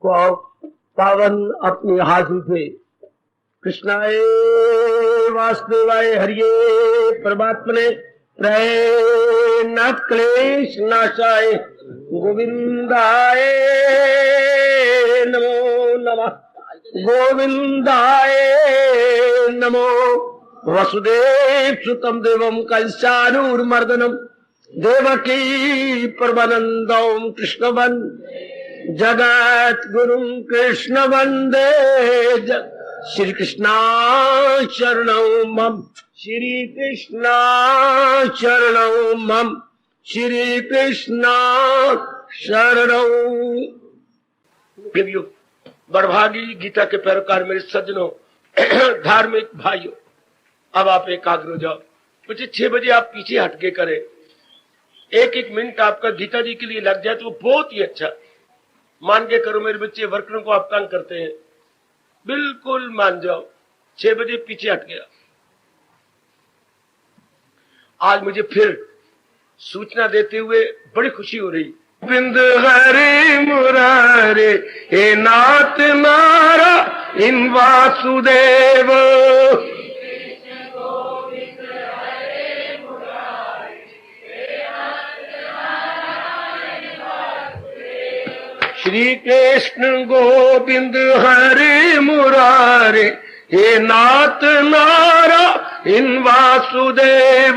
पावन अपनी हाथों से कृष्णाय वासुदेवाय हरिये परमात्मने न क्लेश नाशाय गोविंदाय नमो नमः गोविंदाय नमो वसुदेव सुतम देवम कंसानूर्मर्दनम देवकी परमानंदम कृष्णवन जगत गुरु कृष्ण वंदे श्री कृष्णा शरणौ मम श्री कृष्णा शरणौ मम श्री कृष्णा शरणौ। बड़भागी गीता के पैरोकार मेरे सज्जनों धार्मिक भाइयों, अब आप एकाग्र हो जाओ। मुझे 6 बजे आप पीछे हटके करें, एक मिनट आपका गीता जी के लिए लग जाए तो बहुत ही अच्छा। मान के करो मेरे बच्चे, वर्करों को आप तंग करते हैं, बिल्कुल मान जाओ। 6 बजे पीछे हट गया। आज मुझे फिर सूचना देते हुए बड़ी खुशी हो रही। बिंद हरे मुरारे हे नाथ नारा इन वासुदेव श्री कृष्ण गोविंद हरे मुरारे हे नाथ नारा इन वासुदेव।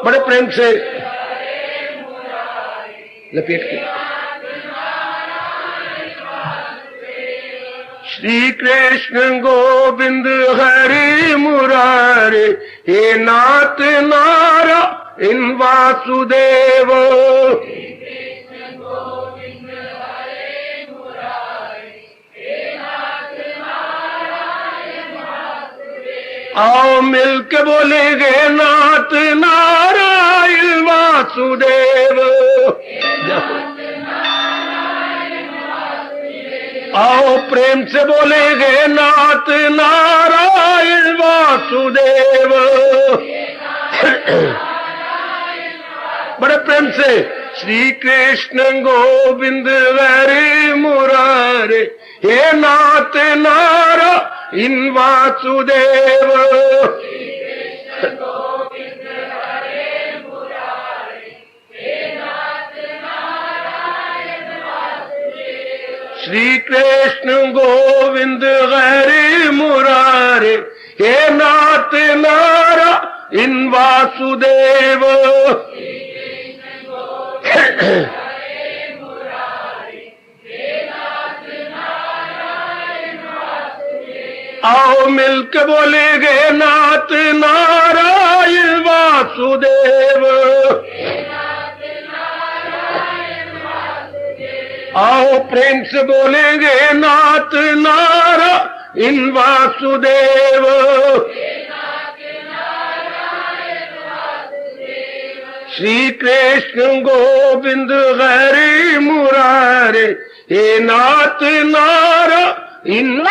बड़े प्रेम से लपेट के श्री कृष्ण गोविंद हरे मुरारे हे नाथ नारा इन वासुदेव। आओ मिलके बोलेंगे नाथ नारायण वासुदेव। आओ प्रेम से बोलेंगे नाथ नारायण वासुदेव। बड़े प्रेम से श्री कृष्ण गोविंद हरे मुरारे हे नाथ नारा इन वासुदेव। श्री कृष्ण गोविंद हरे मुरारे हे नाथ नारा इन वासुदेव। आओ मिलके बोलेंगे नाथ नारायण वासुदेव। आओ प्रेम से बोलेंगे नाथ नारायण वासुदेव। श्री कृष्ण गोविंद हरे मुरारे हे नाथ नारायण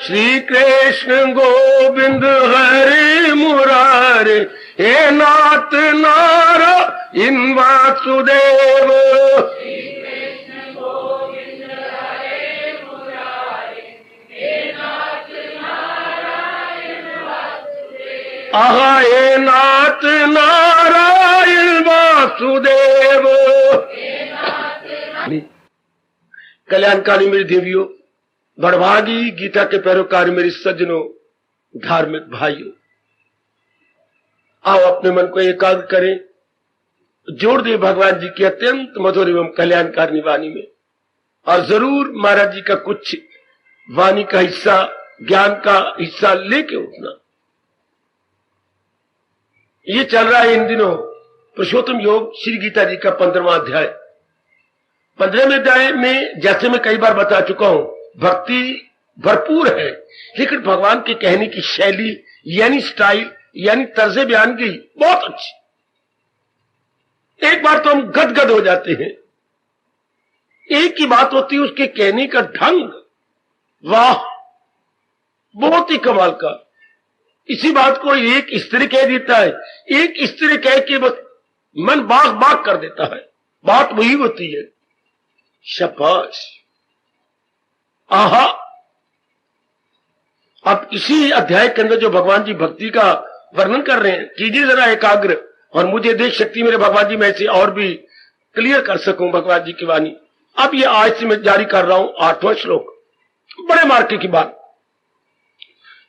श्री कृष्ण गोविंद हरे मुरारे हे नाथ नारायण वासुदेव। आहा हे नाथ नारायण वासुदेव। कल्याणकारी मेरी देवियों, बड़भागी गीता के पैरोकार मेरे सज्जनों धार्मिक भाइयों, आओ अपने मन को एकाग्र करें, जोड़ दे भगवान जी की अत्यंत मधुर एवं कल्याणकारी वाणी में, और जरूर महाराज जी का कुछ वाणी का हिस्सा, ज्ञान का हिस्सा लेके उठना। ये चल रहा है इन दिनों पुरुषोत्तम योग श्री गीता जी का 15वां अध्याय। 15वें अध्याय में जैसे मैं कई बार बता चुका हूं, भक्ति भरपूर है, लेकिन भगवान के कहने की शैली यानी स्टाइल यानी तर्ज बयान की बहुत अच्छी। एक बार तो हम गदगद हो जाते हैं। एक ही बात होती है, उसके कहने का ढंग, वाह, बहुत ही कमाल का। इसी बात को एक स्त्री कह देता है, एक स्त्री कह के बस मन बाग बाग कर देता है, बात वही होती है। शाबाश, आहा। अब इसी अध्याय के अंदर जो भगवान जी भक्ति का वर्णन कर रहे हैं, कीजिए जरा एकाग्र, और मुझे देख शक्ति मेरे भगवान जी मैं से और भी क्लियर कर सकूं भगवान जी की वाणी। अब ये आज से मैं जारी कर रहा हूं 8वां श्लोक, बड़े मार्के की बात।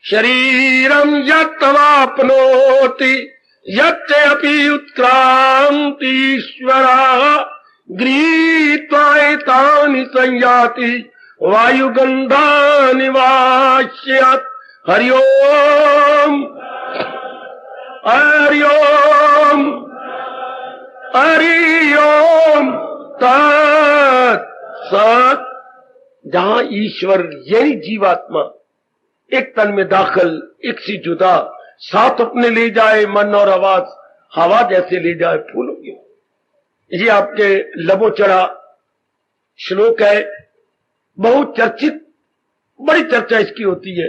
शरीरम यत्तवाप्नोति यच्चयपि उत्क्रांतीश्वरः गृहीत्वाएतानि संयाति वायुगंधानि वाश्यात्। हरि ओम हरि ओम हरि ओम तत् सत्। जहां ईश्वर यानी जीवात्मा एक तन में दाखिल, एक से जुदा, साथ अपने ले जाए मन और आवाज, हवा जैसे ले जाए फूलों की। ये आपके लबो चढ़ा श्लोक है, बहुत चर्चित, बड़ी चर्चा इसकी होती है,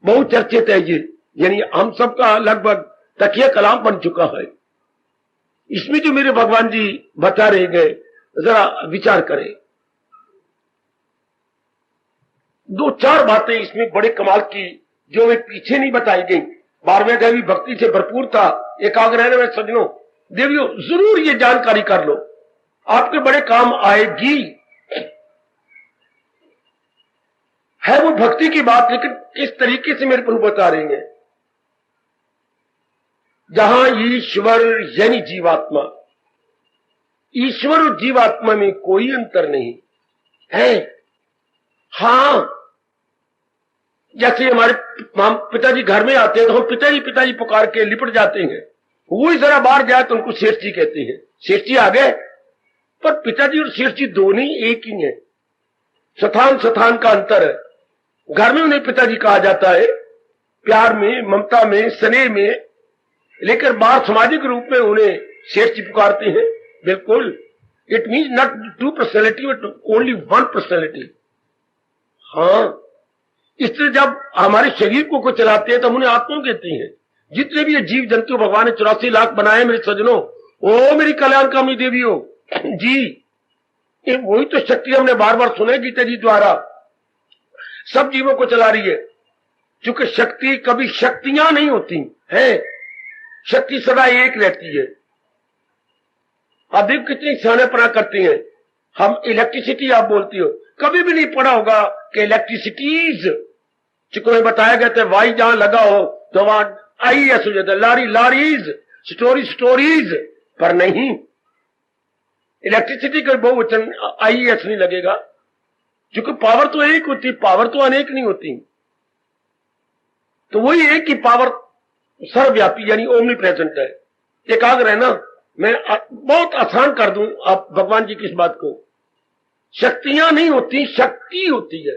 बहुत चर्चित है ये, यानी हम सबका लगभग तकिया कलाम बन चुका है। इसमें जो मेरे भगवान जी बता रहे गए, जरा विचार करें। 2-4 बातें इसमें बड़े कमाल की जो वे पीछे नहीं बताई गई। 12वें अध्याय भी भक्ति से भरपूर था। एकाग्र रहने में सज्जनों देवियों जरूर ये जानकारी कर लो, आपके बड़े काम आएगी। है वो भक्ति की बात, लेकिन किस तरीके से मेरे प्रभु बता रहे हैं। जहां ईश्वर यानी जीवात्मा, ईश्वर और जीवात्मा में कोई अंतर नहीं है। हां, जैसे हमारे पिताजी घर में आते हैं तो हम पिताजी पिताजी पुकार के लिपट जाते हैं, वही जरा बाहर जाए तो उनको सेठ जी कहते हैं, सेठ जी आ गए। पर पिताजी और सेठ जी दोनों ही एक ही है, स्थान स्थान का अंतर है। घर में उन्हें पिताजी कहा जाता है, प्यार में, ममता में, स्नेह में, लेकिन बाहर सामाजिक रूप में उन्हें सेठ जी पुकारते हैं। बिल्कुल, it means not 2 personality but only 1 personality. हाँ, इसलिए जब हमारे शरीर को चलाते हैं तो हम उन्हें आत्मा कहते हैं। जितने भी ये जीव जंतु भगवान ने 84 लाख बनाए मेरे सज्जनों, ओ मेरी कल्याणकामी देवियों जी, ये वही तो शक्ति हमने बार बार सुना गीता जी द्वारा, सब जीवों को चला रही है। क्योंकि शक्ति कभी शक्तियां नहीं होती है, शक्ति सदा एक रहती है। आप देखो कितनी सियानेपना करती हैं। हम इलेक्ट्रिसिटी आप बोलती हो, कभी भी नहीं पढ़ा होगा कि इलेक्ट्रिसिटीज, चूंकि बताया गया था वाई जहां लगा हो तो वहां आई एस हो जाता है, लारी लारीज, स्टोरी स्टोरीज, पर नहीं, इलेक्ट्रिसिटी का बहुवचन आई एस नहीं लगेगा, क्योंकि पावर तो एक होती, पावर तो अनेक नहीं होती। तो वही एक ही पावर सर्वव्यापी यानी ओमनी प्रेजेंट है। एकाग्र है ना, मैं बहुत आसान कर दूं आप भगवान जी की इस बात को। शक्तियां नहीं होती, शक्ति होती है।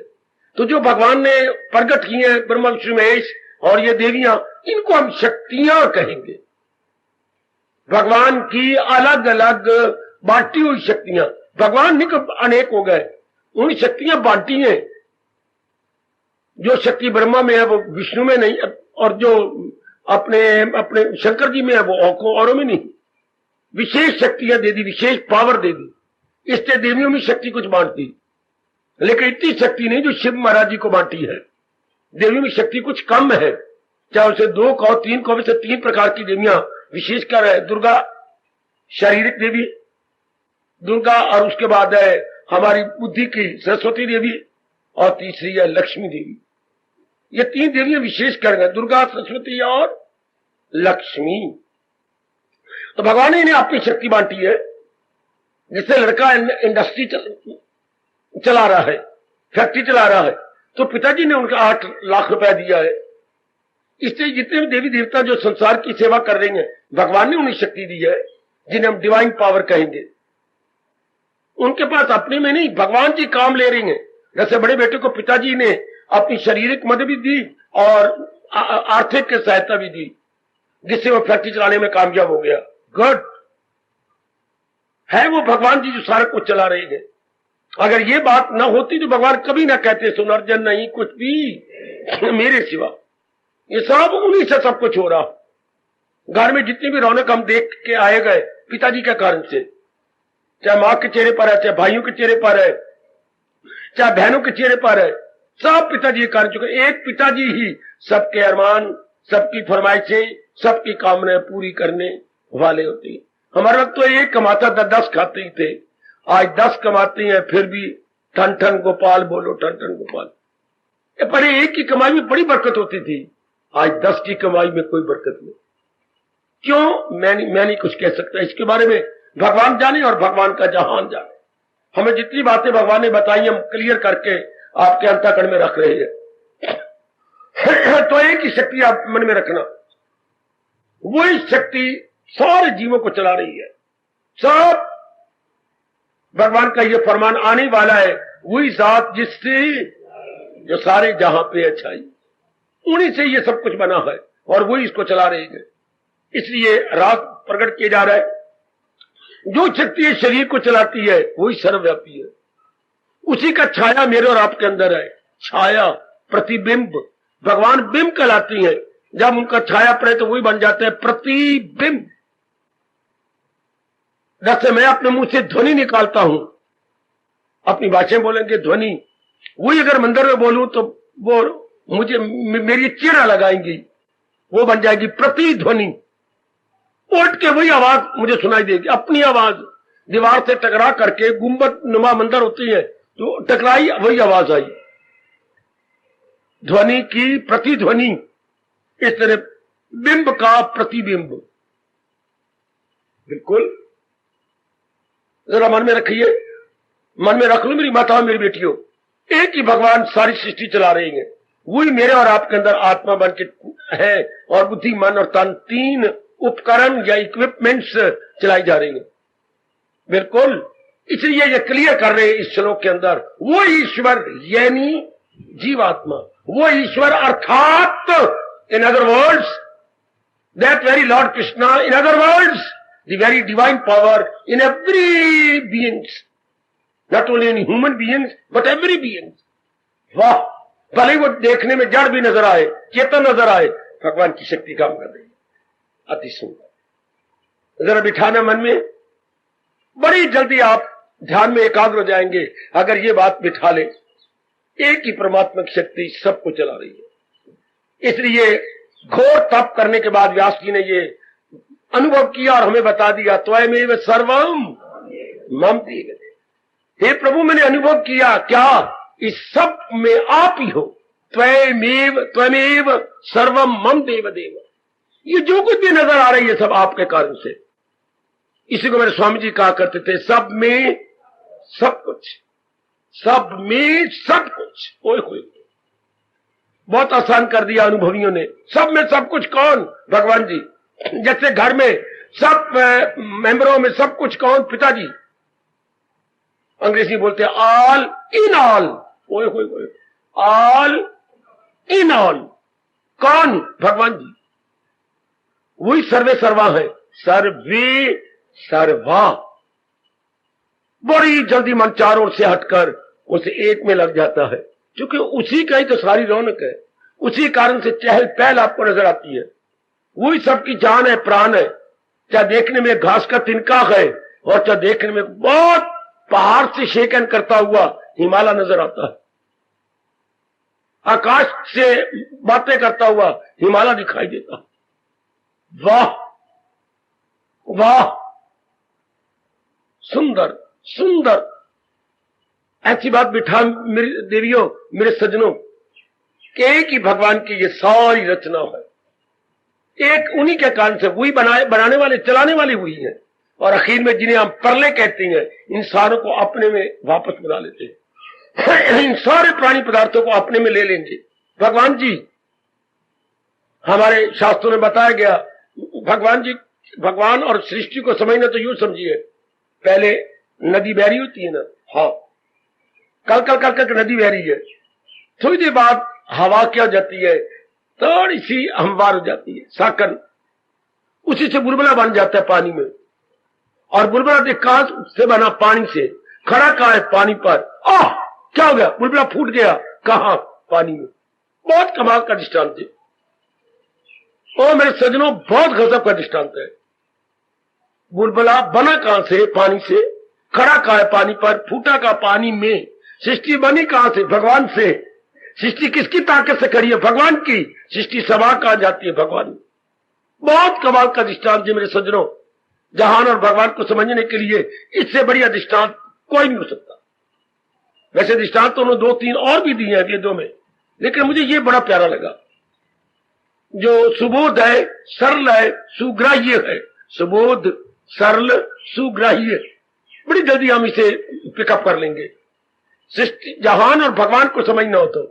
तो जो भगवान ने प्रकट किए हैं ब्रह्मा विष्णु महेश और ये देवियां, इनको हम शक्तियां कहेंगे। भगवान की अलग अलग बांटी हुई शक्तियां, भगवान नहीं कब अनेक हो गए, उन शक्तियां बांटी हैं। जो शक्ति ब्रह्मा में है वो विष्णु में नहीं, और जो अपने अपने शंकर जी में है वो औरों में नहीं। विशेष शक्तियां दे दी, विशेष पावर दे दी। इससे देवियों में शक्ति कुछ बांटती, लेकिन इतनी शक्ति नहीं जो शिव महाराज जी को बांटी है। देवियों में शक्ति कुछ कम है, चाहे उसे 2 कहो 3 कहो, वैसे 3 प्रकार की देवियां विशेषकर है। दुर्गा शारीरिक देवी दुर्गा, और उसके बाद है हमारी बुद्धि की सरस्वती देवी, और तीसरी है लक्ष्मी देवी। ये 3 देवियां विशेषकर है, दुर्गा, सरस्वती और लक्ष्मी। तो भगवान ने इन्हें अपनी शक्ति बांटी है। जिससे लड़का इंडस्ट्री चला रहा है, फैक्ट्री चला रहा है, तो पिताजी ने उनका 8 लाख रुपया दिया है। इससे जितने भी देवी देवता जो संसार की सेवा कर रहे हैं, भगवान ने उन्हें शक्ति दी है, जिन्हें हम डिवाइन पावर कहेंगे। उनके पास अपने में नहीं, भगवान जी काम ले रही हैं। जैसे बड़े बेटे को पिताजी ने अपनी शारीरिक मदद भी दी और आर्थिक सहायता भी दी, जिससे वो फैक्ट्री चलाने में कामयाब हो गया। गुड है वो भगवान जी जो सारा कुछ चला रहे हैं। अगर ये बात ना होती तो भगवान कभी ना कहते सुनर्जन नहीं कुछ भी मेरे सिवा। ये सब उन्हीं से सब कुछ हो रहा। घर में जितनी भी रौनक हम देख के आए गए पिताजी के कारण से, चाहे माँ के चेहरे पर है, चाहे भाइयों के चेहरे पर है, चाहे बहनों के चेहरे पर है, सब पिताजी के कारण। चुके एक पिताजी ही सबके अरमान, सबकी फरमाइशें, सबकी कामनाएं पूरी करने वाले होते हैं। हमारे वक्त तो एक कमाता था, 10 खाते ही थे। आज 10 कमाते हैं फिर भी ठन ठन गोपाल बोलो, ठन ठन गोपाल। पहले एक की कमाई में बड़ी बरकत होती थी, आज 10 की कमाई में कोई बरकत नहीं। क्यों? मैं नहीं कुछ कह सकता इसके बारे में, भगवान जाने और भगवान का जहान जाने। हमें जितनी बातें भगवान ने बताई हम क्लियर करके आपके अंतःकरण में रख रहे हैं। तो एक ही शक्ति आप मन में रखना, वही शक्ति सारे जीवों को चला रही है। सब भगवान का ये फरमान आने वाला है, वही जात जिससे जो सारे जहां पे अच्छाई, उन्हीं से ये सब कुछ बना है और वही इसको चला रही है। इसलिए राग प्रकट किया जा रहा है, जो शक्ति है शरीर को चलाती है वही सर्वव्यापी है। उसी का छाया मेरे और आपके अंदर है। छाया, प्रतिबिंब, भगवान बिंब कहलाती है। जब उनका छाया पड़े तो वही बन जाते हैं प्रतिबिंब। जैसे मैं अपने मुंह से ध्वनि निकालता हूं, अपनी भाषा बोलेंगे ध्वनि, वही अगर मंदिर में बोलूं तो वो मुझे मेरी चीड़ा लगाएंगी, वो बन जाएगी प्रतिध्वनि। उठ के वही आवाज मुझे सुनाई देगी, अपनी आवाज। दीवार से टकरा करके गुंबद नुमा मंदिर होती है तो टकराई, वही आवाज आई, ध्वनि की प्रतिध्वनि। इस तरह बिंब का प्रतिबिंब। बिल्कुल जरा मन में रखिए, मन में रख लो मेरी माताओं मेरी बेटियों, एक ही भगवान सारी सृष्टि चला रहे हैं। वही मेरे और आपके अंदर आत्मा बन के है और बुद्धि, मन और तन, 3 उपकरण या इक्विपमेंट्स चलाई जा रही है। बिल्कुल, इसलिए ये क्लियर कर रहे हैं इस श्लोक के अंदर, वो ईश्वर यानी जीवात्मा, वो ईश्वर अर्थात इन other words that very Lord Krishna, in other words the very divine power in every beings, not only in human beings but every beings. वाह, भले वो देखने में जड़ भी नजर आए, चेतन नजर आए, भगवान की शक्ति काम कर रही है। अति सुंदर। जरा बिठाना मन में, बड़ी जल्दी आप ध्यान में एकाग्र हो जाएंगे अगर ये बात बिठा ले, एक ही परमात्मा की शक्ति सबको चला रही है। इसलिए घोर तप करने के बाद व्यास जी ने ये अनुभव किया और हमें बता दिया, त्वमेव सर्वम मम देव। हे प्रभु, मैंने अनुभव किया क्या, इस सब में आप ही हो। त्वमेव सर्वम मम देव देव। ये जो कुछ भी नजर आ रही है सब आपके कारण से। इसी को मेरे स्वामी जी कहा करते थे, सब में सब कुछ, सब में सब कुछ। ओए होए, बहुत आसान कर दिया अनुभवियों ने। सब में सब कुछ कौन? भगवान जी। जैसे घर में सब मेंबरों में सब कुछ कौन? पिताजी। अंग्रेजी बोलते हैं ऑल इन ऑल। ओए होए होए, ऑल इन ऑल कौन? भगवान जी। वही सर्वे सर्वा है, सर्वे सर्वा। बड़ी जल्दी मन चारों ओर से हटकर उसे एक में लग जाता है, क्योंकि उसी का ही तो सारी रौनक है। उसी कारण से चहल पहल आपको नजर आती है। वही सबकी जान है, प्राण है। चाहे देखने में घास का तिनका है और चाहे देखने में बहुत पहाड़ से शेकन करता हुआ हिमालय नजर आता है, आकाश से बातें करता हुआ हिमालय दिखाई देता है। वाह वाह, सुंदर सुंदर। ऐसी बात बिठा मेरी देवियों, मेरे सज्जनों, कि एक ही भगवान की ये सारी रचना है। एक उन्हीं के कारण से, वही बनाने वाले, चलाने वाले वही है। और आखिर में जिन्हें हम परले कहते हैं, इन सारों को अपने में वापस बुला लेते हैं। इन सारे प्राणी पदार्थों को अपने में ले लेंगे भगवान जी। हमारे शास्त्रों में बताया गया, भगवान जी, भगवान और सृष्टि को समझना तो यूं समझिए, पहले नदी बह रही होती है ना, हाँ, कल कल कल कल नदी बह रही है। थोड़ी देर बाद हवा क्या हो जाती है, थोड़ी सी हमवार हो जाती है, साकन, उसी से बुलबुला बन जाता है पानी में। और बुलबुला कहां से बना? पानी से। खड़ा कहां है? पानी पर। क्या हो गया? बुलबुला फूट गया। कहां? पानी में। बहुत कमाल का दृष्टांत है। ओ मेरे सज्जनों, बहुत गजब का दृष्टांत है। बुलबुला बना कहां से? पानी से। खड़ा कहां है? पानी पर। फूटा का पानी में। सृष्टि बनी कहां से? भगवान से। सृष्टि किसकी ताकत से करी है? भगवान की। सृष्टि सभा कहां जाती है? भगवान। बहुत कमाल का दृष्टांत जी मेरे सज्जनों। जहान और भगवान को समझने के लिए इससे बढ़िया दृष्टांत कोई नहीं हो सकता। वैसे दृष्टांत तो उन्होंने 2-3 और भी दिए हैं वेदों में, लेकिन मुझे ये बड़ा प्यारा लगा। जो सुबोध है, सरल है, सुग्राह्य है। सुबोध, सरल, सुग्राह्य। बड़ी जल्दी हम इसे पिकअप कर लेंगे। सृष्टि, जहान और भगवान को समझना हो तो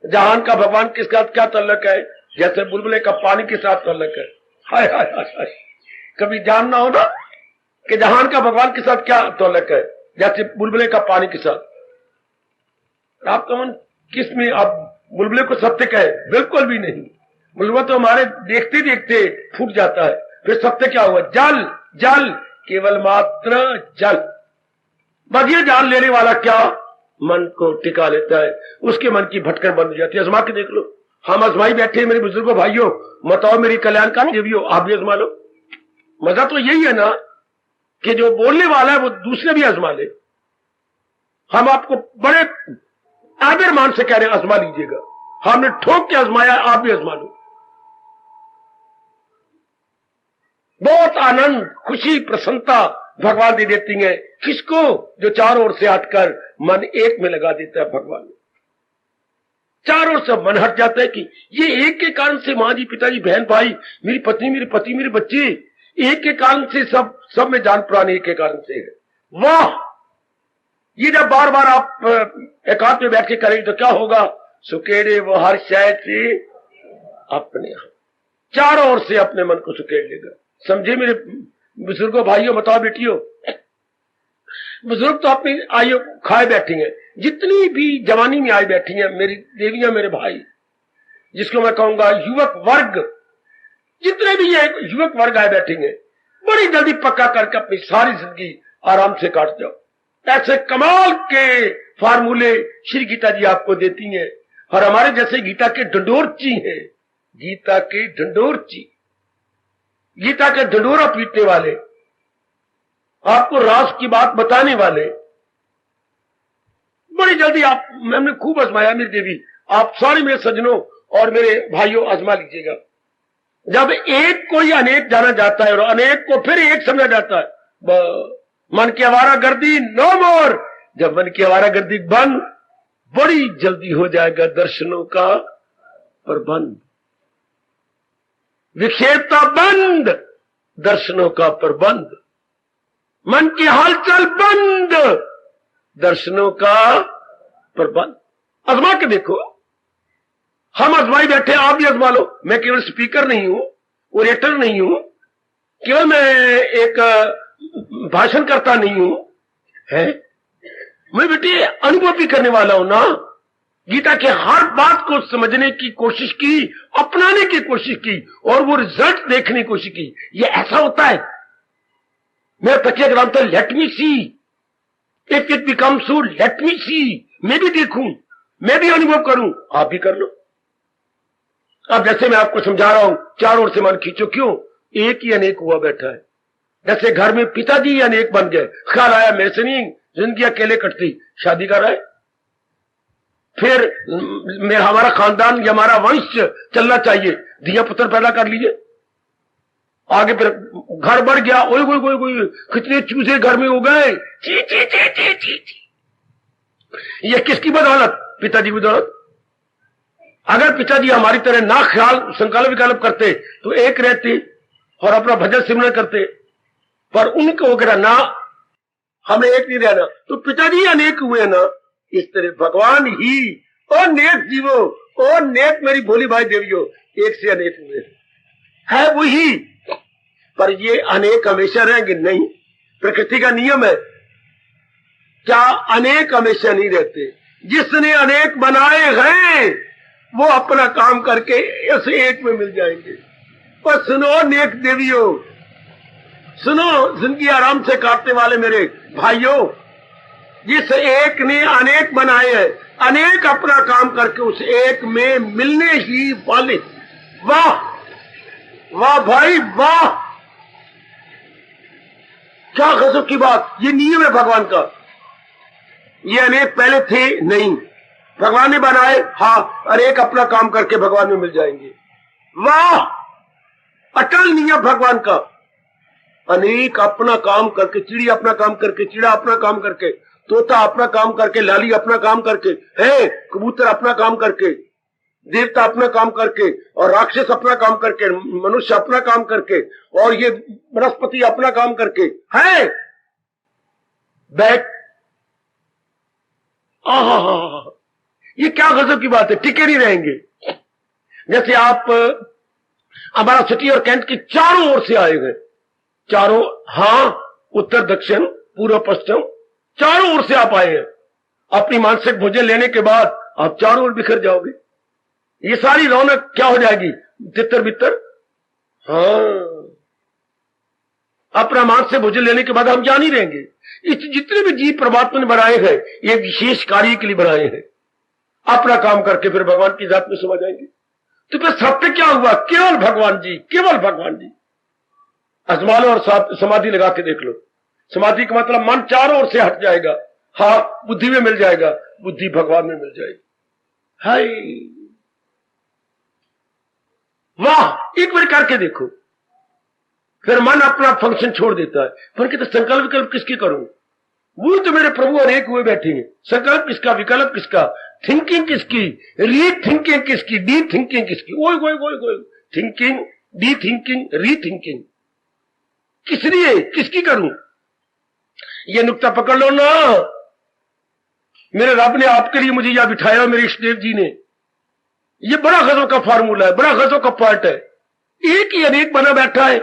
जहान का भगवान के साथ क्या ताल्लुक है? जैसे बुलबुले का पानी के साथ ताल्लुक है। हाय हाय हाय हाय। कभी जानना हो ना कि जहान का भगवान के साथ क्या ताल्लुक है, जैसे बुलबुले का पानी के साथ। आपका मन किस में आप बुलबुले को सत्य कहे? बिल्कुल भी नहीं। बुलबुला तो हमारे देखते देखते फूट जाता है। फिर सत्य क्या हुआ? जल, जल, केवल मात्र जल। बस ये जान लेने वाला क्या मन को टिका लेता है, उसके मन की भटकन बंद हो जाती है। आजमा के देख लो। हम आजमाई बैठे मेरे बुजुर्गों भाइयों, बताओ मेरी कल्याणकारी देवियों, आप भी आजमा लो। मजा तो यही है ना कि जो बोलने वाला है वो दूसरे भी आजमा ले। हम आपको बड़े आदर मान से कह रहे हैं आजमा लीजिएगा। हमने ठोक के आजमाया, आप भी आजमा लो। बहुत आनंद, खुशी, प्रसन्नता भगवान दे देती है। किसको? जो चारों ओर से हटकर मन एक में लगा देता है भगवान। चारों ओर से मन हट जाता है कि ये एक के कारण से माँ जी, पिताजी, बहन भाई, मेरी पत्नी, मेरे पति, मेरे बच्चे, एक के कारण से सब में जान प्राण एक के कारण से है। वाह! ये जब बार बार आप एकांत में बैठ के करेंगे तो क्या होगा? सुकेड़े वो हर शय से अपने चारों ओर से अपने मन को सुकेड़ लेगा। समझे मेरे बुजुर्गों भाइयों, बताओ बेटियों। बुजुर्ग तो अपनी आयु खाए बैठी हैं, जितनी भी जवानी में आई बैठी हैं मेरी देवियां, मेरे भाई, जिसको मैं कहूंगा युवक वर्ग, जितने भी ये युवक वर्ग आए बैठे हैं, बड़ी जल्दी पक्का करके अपनी सारी जिंदगी आराम से काट जाओ। ऐसे कमाल के फार्मूले श्री गीता जी आपको देती हैं। और हमारे जैसे गीता के ढंडोरची हैं, गीता के ढंडोरची, गीता के ढंडोरा पीटने वाले, आपको रास की बात बताने वाले, बड़ी जल्दी आप, मैंने खूब आजमाया मेरी देवी, आप सारे मेरे सज्जनों और मेरे भाइयों आजमा लीजिएगा। जब एक को ही अनेक जाना जाता है और अनेक को फिर एक समझा जाता है, मन की आवारागर्दी नो मोर। जब मन की आवारागर्दी बंद, बड़ी जल्दी हो जाएगा दर्शनों का प्रबंध। विक्षेपता बंद, दर्शनों का प्रबंध। मन की हलचल बंद, दर्शनों का प्रबंध। आजमा के देखो। हम आजमाई बैठे, आप भी आजमा लो। मैं केवल स्पीकर नहीं हूं, ओरेटर नहीं हूं, केवल मैं एक भाषण करता नहीं हूं, है मैं बेटे अनुभव भी करने वाला हूं ना। गीता के हर बात को समझने की कोशिश की, अपनाने की कोशिश की और वो रिजल्ट देखने की कोशिश की। ये ऐसा होता है। मैं तकिया ग्राम था, let me see if it become so, let me see, मैं भी देखूं, मैं भी अनुभव करूं, आप भी कर लो। अब जैसे मैं आपको समझा रहा हूं, चारों ओर से मन खींचो। क्यों? एक ही अनेक हुआ बैठा है। जैसे घर में पिताजी अनेक बन गए, ख्याल आया मेरे से नहीं जिंदगी अकेले कटती, शादी कर रहा है, फिर हमारा खानदान या हमारा वंश चलना चाहिए, दिया पुत्र पैदा कर लीजिए। आगे फिर घर बढ़ गया, ओए कोई कोई कोई कितने चूजे घर में हो गए, ची ची ची ची ची ची। ये किसकी बदौलत? पिताजी की बदौलत। अगर पिताजी हमारी तरह ना ख्याल संकल्प विकल्प करते तो एक रहते और अपना भजन सिमरन करते, पर उनको अगर ना हमें एक नहीं रहना तो पिताजी अनेक हुए ना। इस तरह भगवान ही और नेक जीवो और नेक मेरी भोली भाई देवियों एक से अनेक हुए है वही, पर ये अनेक हमेशा रहेंगे नहीं। प्रकृति का नियम है, क्या अनेक हमेशा नहीं रहते। जिसने अनेक बनाए हैं वो अपना काम करके इस एक में मिल जाएंगे। पर सुनो नेक देवियों, सुनो जिंदगी आराम से काटने वाले मेरे भाइयों, जिस एक ने अनेक बनाए हैं, अनेक अपना काम करके उस एक में मिलने ही वाले। वाह! वाह भाई वाह, क्या गजब की बात। ये नियम है भगवान का। ये अनेक पहले थे नहीं, भगवान ने बनाए। हाँ, अनेक अपना काम करके भगवान में मिल जाएंगे। वाह, अटल नियम भगवान का। अनेक अपना काम करके, चिड़िया अपना काम करके, चिड़ा अपना काम करके, तोता अपना काम करके, लाली अपना काम करके, है कबूतर अपना काम करके, देवता अपना काम करके, और राक्षस अपना काम करके, मनुष्य अपना काम करके, और ये वनस्पति अपना काम करके है। बैठ, ये क्या गजब की बात है। टिके नहीं रहेंगे। जैसे आप हमारा सिटी और कैंट के चारों ओर से आए गए, चारों, हाँ, उत्तर दक्षिण पूर्व पश्चिम चारों ओर से आप आए हैं। अपनी मानसिक भोजन लेने के बाद आप चारों ओर बिखर जाओगे। ये सारी रौनक क्या हो जाएगी, तितर बितर। हाँ, अपना मानसिक भोजन लेने के बाद हम जा नहीं रहेंगे। इस जितने भी जीव परमात्मा ने बनाए हैं, ये विशेष कार्य के लिए बनाए हैं। अपना काम करके फिर भगवान की जात में समा जाएंगे। तो फिर सत्य क्या हुआ, केवल भगवान जी, केवल भगवान जी। आजमा लो और समाधि लगा के देख लो। समाधि का मतलब मन चारों ओर से हट जाएगा। हाँ, बुद्धि में मिल जाएगा, बुद्धि भगवान में मिल जाएगी। हाय वाह, एक बार करके देखो। फिर मन अपना फंक्शन छोड़ देता है। पर कहते संकल्प विकल्प किसकी करूं, वो तो मेरे प्रभु अनेक हुए बैठे हैं। संकल्प किसका, विकल्प किसका, थिंकिंग किसकी, री थिंकिंग किसकी, डी थिंकिंग किसकी। ओए ओए ओए ओए, थिंकिंग, डी थिंकिंग, री थिंकिंग किस लिए, किसकी करूं। ये नुक्ता पकड़ लो ना। मेरे रब ने आपके लिए मुझे यह बिठाया, मेरे इष्टदेव जी ने। ये बड़ा गजब का फार्मूला है, बड़ा गजब का पार्ट है। एक ही अनेक बना बैठा है,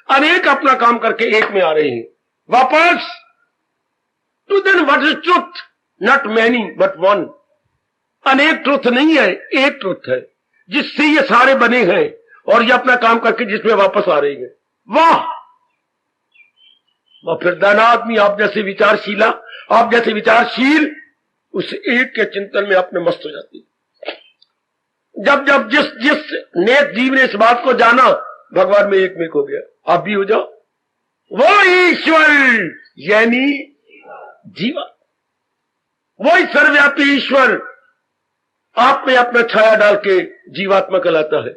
अनेक अपना काम करके एक में आ रहे हैं वापस। To then what is truth, not many but one. अनेक ट्रुथ नहीं है, एक ट्रुथ है जिससे ये सारे बने हैं, और ये अपना काम करके जिसमें वापस आ रहे हैं। वाह, और फिर दाना आदमी आप जैसे विचारशीला, आप जैसे विचारशील उस एक के चिंतन में अपने मस्त हो जाती है। जब जब जिस जिस नेक जीव ने इस बात को जाना, भगवान में एक में हो गया। आप भी हो जाओ। वो ईश्वर यानी जीवा, वही सर्वव्यापी ईश्वर आप में अपना छाया डाल के जीवात्मा कहलाता है।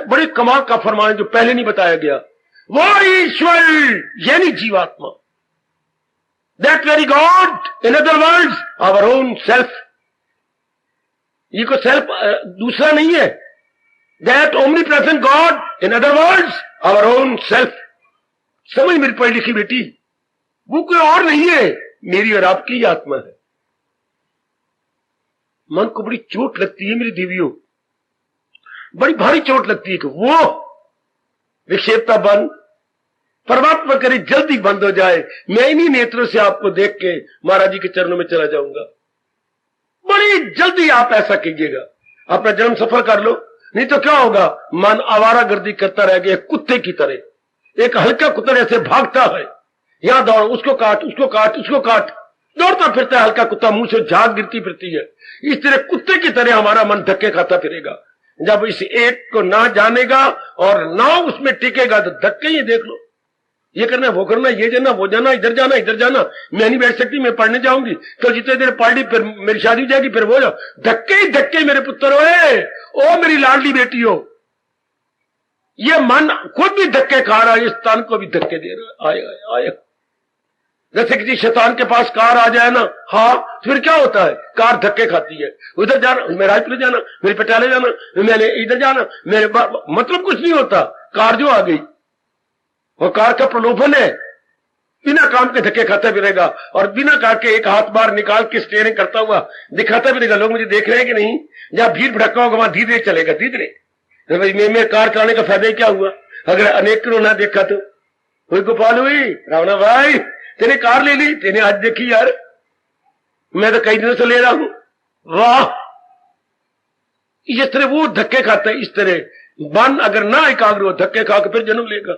बड़े कमाल का फरमान जो पहले नहीं बताया गया। वो ईश्वर यानी जीवात्मा, that very God, in other words our own self. ये कोई सेल्फ दूसरा नहीं है। That omnipresent God, in other words our own self. समझ मेरी पढ़ी लिखी बेटी, वो कोई और नहीं है, मेरी और आपकी आत्मा है। मन को बड़ी चोट लगती है मेरी देवियों, बड़ी भारी चोट लगती है कि वो विक्षेपता बंद, परमात्मा करे जल्दी बंद हो जाए। मैं इन्हीं नेत्रों से आपको देख के महाराज जी के चरणों में चला जाऊंगा। बड़ी जल्दी आप ऐसा कीजिएगा, अपना जन्म सफल कर लो। नहीं तो क्या होगा, मन आवारागर्दी करता रह गया कुत्ते की तरह। एक हल्का कुत्ता ऐसे भागता है, यहां दौड़, उसको काट, उसको काट, उसको काट, दौड़ता फिरता है हल्का कुत्ता, मुंह से झाग गिरती फिरती है। इस तरह कुत्ते की तरह हमारा मन धक्के खाता फिरेगा। जब इस एक को ना जानेगा और ना उसमें टिकेगा तो धक्के ही देख लो। ये करना, वो करना, ये जाना, वो जाना, इधर जाना, इधर जाना। मैं नहीं बैठ सकती, मैं पढ़ने जाऊंगी, तो जितने देर पार्टी, फिर मेरी शादी हो जाएगी, फिर वो जाओ। धक्के ही धक्के मेरे पुत्र होए, ओ मेरी लाडली बेटी हो। ये मन खुद भी धक्के खा रहा है, इस तन को भी धक्के दे रहा है। आया जैसे किसी शैतान के पास कार आ जाए ना, हाँ, फिर क्या होता है, कार धक्के खाती है। उधर जाना, मेरे रायपुर जाना, मेरे पटियाले जाना, मैंने इधर जाना, मेरे मतलब कुछ नहीं होता। कार जो आ गई, वो कार का प्रलोभन है, बिना काम के धक्के खाता भी रहेगा, और बिना कार के एक हाथ बाहर निकाल के स्टीयरिंग करता हुआ दिखाता भी रहेगा। लोग मुझे देख रहे हैं कि नहीं, जहां भीड़ भड़का होगा वहां धीरे चलेगा, धीरे। तो भाई मैं कार चलाने का फायदा क्या हुआ, अगर अनेक को ना देखा तो। कोई गोपाल हुई, रावणा भाई तेने कार ले ली, तेने आज देखी यार, मैं तो कई दिनों से ले रहा हूं। वाह, इस तरह वो धक्के खाता है। इस तरह मन अगर ना एकाग्र हो, धक्के खा के फिर जन्म लेगा।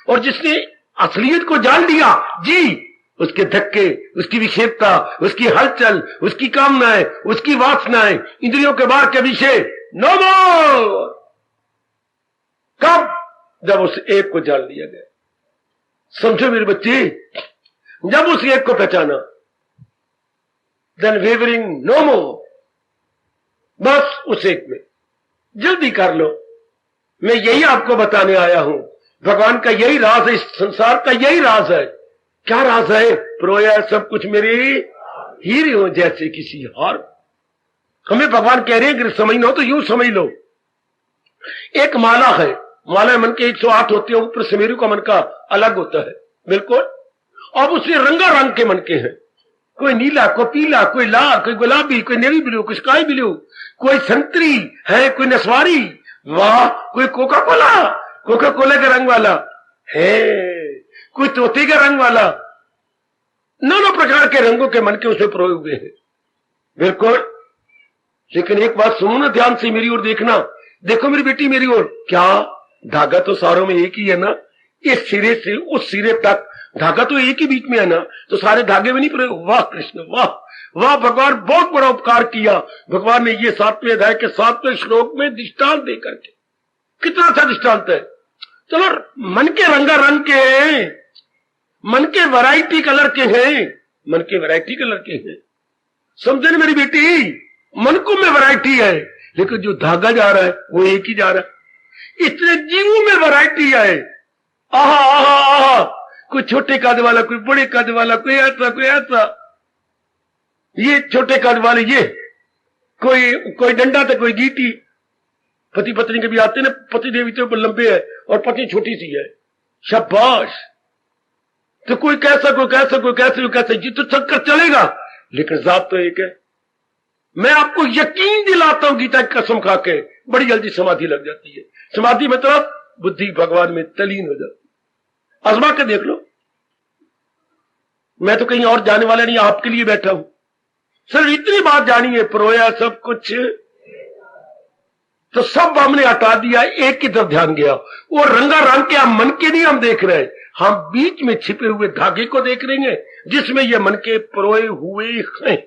और जिसने असलियत को जान लिया जी, उसके धक्के, उसकी विक्षेपता, उसकी हलचल, उसकी कामनाएं, उसकी वासनाएं, इंद्रियों के बाहर के विषय नो मोर। कब? जब उस एक को जान लिया गया। समझो मेरे बच्चे, जब उस एक को पहचाना, देन वेवरिंग नो मोर, बस उस एक में जल्दी कर लो। मैं यही आपको बताने आया हूं, भगवान का यही राज है, इस संसार का यही राज है। क्या राज है? प्रोया सब कुछ मेरे हीरे हो जैसे किसी हार। हमें भगवान कह रहे हैं कि समझना हो तो यूं समझ लो, एक माला है, माला मन के 108 होते हैं, ऊपर सुमेरु का मन का अलग होता है बिल्कुल। अब उसमें रंगा रंग के मन के हैं, कोई नीला, कोई पीला, कोई लाल, कोई गुलाबी, कोई नेवी ब्लू, कोई स्काई ब्लू, कोई संतरी है, कोई नसवारी, वाह, कोई कोका कोला, कोका कोला के रंग वाला है, कोई तोते का रंग वाला, नाना प्रकार के रंगों के मन के उसमें प्रोए हुए हैं बिल्कुल। लेकिन एक बात सुनो ना, ध्यान से मेरी ओर देखना, देखो मेरी बेटी मेरी ओर, क्या धागा तो सारों में एक ही है ना, इस सिरे से उस सिरे तक धागा तो एक ही बीच में है ना, तो सारे धागे में नहीं पड़े। वाह कृष्ण, वाह वाह, भगवान बहुत बड़ा उपकार किया। भगवान ने ये 7वें अध्याय के 7वें श्लोक में दृष्टांत दे करके, कितना अच्छा दृष्टांत है। चलो, मन के रंगा रंग के हैं, मन के वैरायटी कलर के हैं, मन के वैरायटी कलर के हैं, समझे ना मेरी बेटी, मन को में वैरायटी है, लेकिन जो धागा जा रहा है वो एक ही जा रहा है। इतने जीवों में वैरायटी है, आहा आहा आहा, कोई छोटे कद वाला, कोई बड़े कद वाला, कोई ऐसा कोई ऐसा, ये छोटे कद वाले, ये कोई डंडा तो कोई गीटी। पति पत्नी के भी आते ना, पति देवी तो लंबे है और पत्नी छोटी सी है, शाबाश। तो कोई कैसा कोई कैसा कोई कैसे कोई कैसे, जी तो चक्कर चलेगा, लेकिन जात तो एक है। मैं आपको यकीन दिलाता हूं, गीता की कसम खा के, बड़ी जल्दी समाधि लग जाती है। समाधि मतलब बुद्धि भगवान में तलीन हो जाती है। आजमा के देख लो, मैं तो कहीं और जाने वाला नहीं, आपके लिए बैठा हूं। सिर्फ इतनी बात जानी है, प्रोया सब कुछ, तो सब हमने हटा दिया, एक की तरफ ध्यान गया। वो रंगा रंग के हम मन के नहीं हम देख रहे, हम बीच में छिपे हुए धागे को देख रहे हैं, जिसमें ये मन के प्रोए हुए हैं।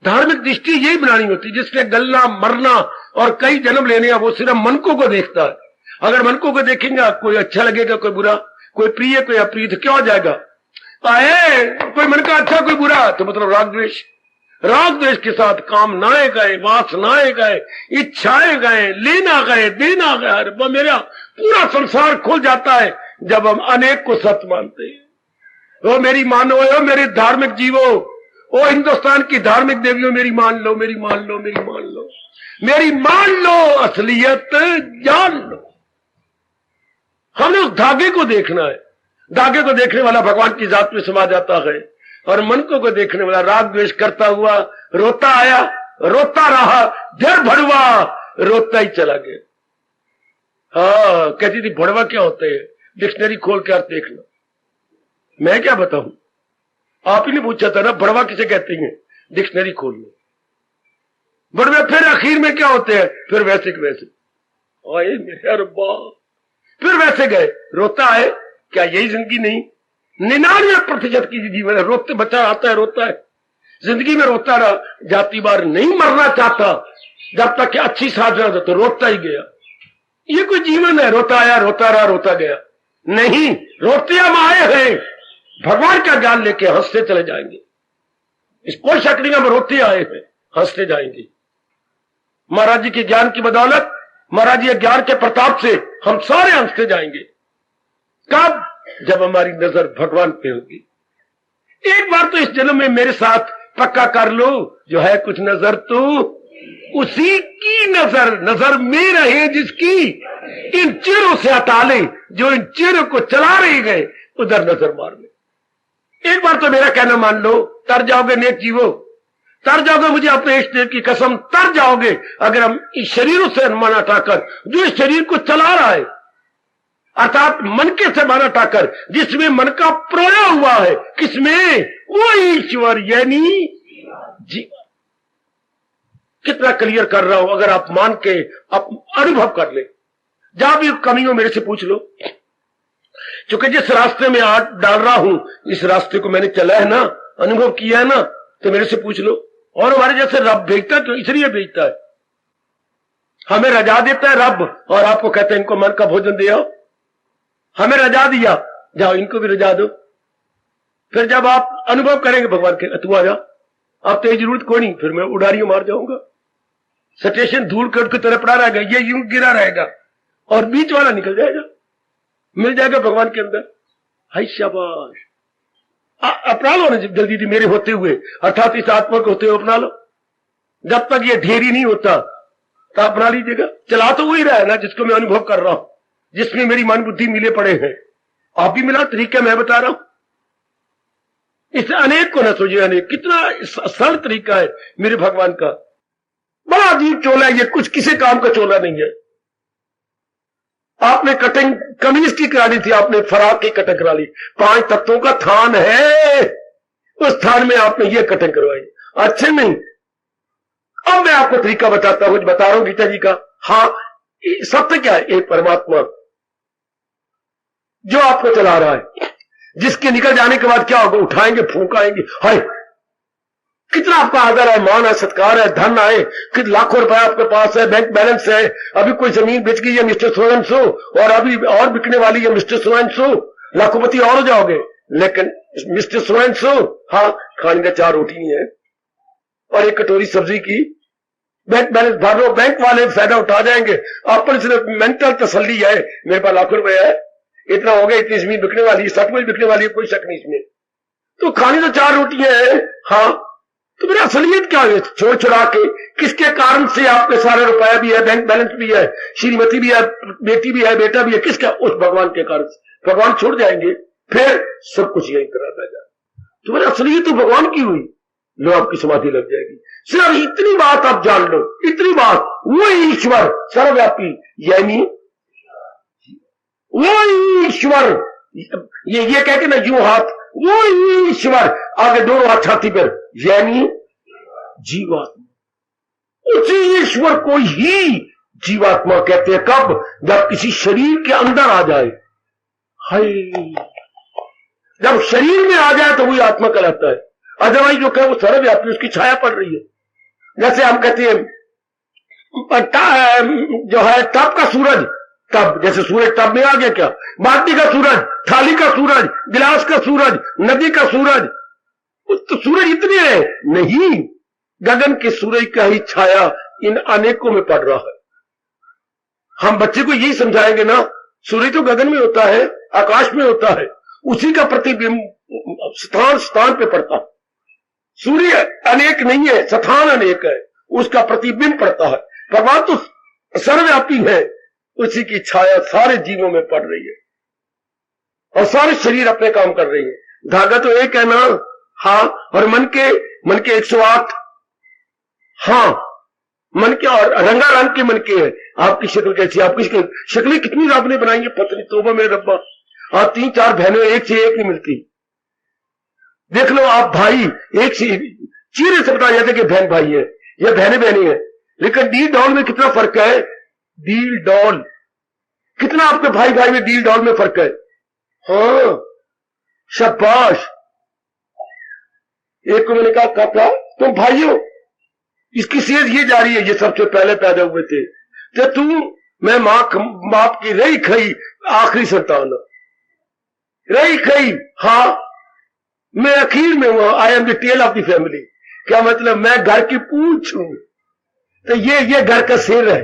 धार्मिक दृष्टि यही बनानी होती, जिसने गलना मरना और कई जन्म लेने हैं, वो सिर्फ मनकों को देखता है। अगर मनकों को देखेंगे, कोई अच्छा लगेगा, कोई बुरा, कोई प्रिय, कोई अप्रिय, तो क्या हो जाएगा? आए कोई मन का अच्छा, कोई बुरा, तो मतलब राग द्वेष। राग द्वेष के साथ कामनाएं गए, वासनाएं गए, इच्छाएं गए, लेना गए, देना गए, वो मेरा पूरा संसार खुल जाता है जब हम अनेक को सत्य मानते हैं। वो मेरी मानो, वो मेरे धार्मिक जीवो, ओ हिंदुस्तान की धार्मिक देवियों, मेरी मान लो, मेरी मान लो, मेरी मान लो, मेरी मान लो, असलियत जान लो। हमने उस धागे को देखना है। धागे को देखने वाला भगवान की जात में समा जाता है, और मन को देखने वाला राग द्वेष करता हुआ रोता आया, रोता रहा, जर भड़वा, रोता ही चला गया। हाँ, कहती थी भड़वा क्या होते हैं, डिक्शनरी खोल के अर्थ देख लो। मैं क्या बताऊं, आप ही ने पूछा था ना, भड़वा किसे कहते हैं, डिक्शनरी खोल लो। भड़वे फिर आखिर में क्या होते हैं, फिर वैसे के वैसे, आए मेरे अरबा, फिर वैसे गए, रोता है। क्या यही जिंदगी नहीं? 99% की जीवन है, रोते, बच्चा आता है रोता है, जिंदगी में रोता रहा, जाती बार नहीं मरना चाहता, जब तक कि अच्छी साधना हो तो रोता ही गया। ये कोई जीवन है? रोता आया, रोता रहा, रोता गया? नहीं, रोते हम आए हैं, भगवान का ज्ञान लेके हंसते चले जाएंगे। इस कोई शक नहीं, हम रोते आए हैं, हंसते जाएंगे। महाराज जी के ज्ञान की बदौलत, महाराज जी के ज्ञान के प्रताप से हम सारे हंसते जाएंगे। कब? जब हमारी नजर भगवान पे होगी। एक बार तो इस जन्म में मेरे साथ पक्का कर लो, जो है कुछ नजर तो उसी की नजर, नजर में रहे जिसकी, इन चेहरों से हटा ले जो इन चेहरों को चला रहे गए, उधर नजर मार ले। एक बार तो मेरा कहना मान लो, तर जाओगे नेक जीवो, तर जाओगे, मुझे अपने इष्ट देव की कसम, तर जाओगे अगर हम इस शरीरों से मन हटाकर जो इस शरीर को चला रहा है, अर्थात मन के से मन हटाकर जिसमें मन का प्रोया हुआ है, किसमें? वो ईश्वर यानी जीवन। कितना क्लियर कर रहा हूं, अगर आप मान के आप अनुभव कर ले। जहां भी कमी हो मेरे से पूछ लो, क्योंकि जिस रास्ते में आज डाल रहा हूं, इस रास्ते को मैंने चला है ना, अनुभव किया है ना, तो मेरे से पूछ लो। और हमारे जैसे रब भेजता है, तो इसलिए भेजता है। हमें रजा देता है रब, और आपको कहते हैं इनको मन का भोजन दे आओ। हमें रजा दिया, जाओ इनको भी रजा दो। फिर जब आप अनुभव करेंगे भगवान के, तू आ जा, अब तेरी जरूरत कोई नहीं, फिर मैं उड़ारियों मार जाऊंगा। स्टेशन धूल कट की तरह पड़ा रहेगा, ये यूं गिरा रहेगा और बीच वाला निकल जाएगा, मिल जाएगा भगवान के अंदर। हाय शाबाश, अपना लो ना जल्दी मेरे होते हुए, अर्थात इस आत्मा को होते हुए अपना लो। जब तक ये ढेरी नहीं होता तो अपना लीजिएगा। चला तो वही रहा है ना जिसको मैं अनुभव कर रहा हूं, जिसमें मेरी मन बुद्धि मिले पड़े हैं। आप भी मिला तरीका मैं बता रहा हूं, इस अनेक को न सोचिए, अनेक कितना सरल तरीका है मेरे भगवान का। बड़ा अजीब चोला है ये, कुछ किसी काम का चोला नहीं है। आपने कटिंग कमीज की करानी थी, आपने फराक की कटिंग करा ली। 5 तत्वों का थान है, उस थान में आपने ये कटिंग करवाई, अच्छे नहीं। अब मैं आपको तरीका बताता हूं, बता रहा हूं गीता जी का। हाँ, सत्य क्या है? एक परमात्मा जो आपको चला रहा है, जिसके निकल जाने के बाद क्या होगा? उठाएंगे, फूंकाएंगे। हाय, कितना आपका आदर है, मान है, सत्कार है, धन आए, कि लाखों रुपए आपके पास है, बैंक बैलेंस है, अभी कोई जमीन बेच गई है मिस्टर सोएंसो, और अभी और बिकने वाली है मिस्टर सोएंसो, लाखोपति और हो जाओगे। लेकिन मिस्टर सोएंसो, हाँ, खाने का 4 रोटी नहीं है और 1 कटोरी सब्जी की, बैंक बैलेंस भर लो, बैंक वाले फायदा उठा जाएंगे। अपन सिर्फ मेंटल तसल्ली है, मेरे पास लाखों रुपए है, इतना हो गया, इतनी जमीन बिकने वाली है, सच में बिकने वाली है, कोई शक नहीं इसमें। तो खानी तो 4 रोटियां है, हाँ, तो मेरा असलियत क्या है? छोड़ छुड़ा के किसके कारण से आपके सारे रुपया भी है, बैंक बैलेंस भी है, श्रीमती भी है, बेटी भी है, बेटा भी है, किसका? उस भगवान के कारण से। भगवान छोड़ जाएंगे, फिर सब कुछ यही तरह रह जाए। तो मेरी असलियत तो भगवान की हुई, लो आपकी समाधि लग जाएगी। सिर्फ इतनी बात आप जान लो, इतनी बात, वो ईश्वर सर्वव्यापी, यानी वो ईश्वर, ये कह के ना यूं हाथ, वो ईश्वर, आगे दोनों हाथ छाती पर, यानी जीवात्मा। उसी ईश्वर को ही जीवात्मा कहते हैं। कब? जब किसी शरीर के अंदर आ जाए। हाय, जब शरीर में आ जाए तो वही आत्मा कहलाता है। अदरवाइज जो कहे वो सर्वव्यापी, उसकी छाया पड़ रही है। जैसे हम कहते हैं जो है टब का सूरज, टब, जैसे सूरज टब में आ गया, क्या बाल्टी का सूरज, थाली का सूरज, गिलास का सूरज, नदी का सूरज, तो सूरज इतने हैं नहीं, गगन के सूरज का ही छाया इन अनेकों में पड़ रहा है। हम बच्चे को यही समझाएंगे ना, सूरज तो गगन में होता है, आकाश में होता है, उसी का प्रतिबिंब स्थान स्थान पे पड़ता है। सूर्य अनेक नहीं है, स्थान अनेक है, उसका प्रतिबिंब पड़ता है। भगवान तो सर्वव्यापी है, उसी की छाया सारे जीवों में पड़ रही है और सारे शरीर अपने काम कर रही है। धागा तो एक है ना, हाँ, और मन के 108, हाँ, मन के, और रंगारंग के मन के है। आपकी शक्ल कैसी, आपकी शक्लें कितनी रब ने बनाई है, पत्नी तोबा मेरे रब्बा। आप 3-4 बहनें एक से एक नहीं मिलती। देख लो आप भाई, एक से चीरे से बता जाते कि बहन भाई है या बहनें बहनें हैं, लेकिन डील डॉल में कितना फर्क है? डील डॉल, कितना आपके भाई भाई में डील डॉल में फर्क है। हाँ, शाबाश। एक को मैंने कहा, काका तुम भाई हो, इसकी सेहत ये जा रही है, ये सबसे पहले पैदा हुए थे, तो तू, मैं मां बाप की रही खई आखिरी संतान, रही खई, हाँ, मैं आखिर में हूं, I am the tail of the family. क्या मतलब? मैं घर की पूंछ हूं, तो ये घर का सिर है,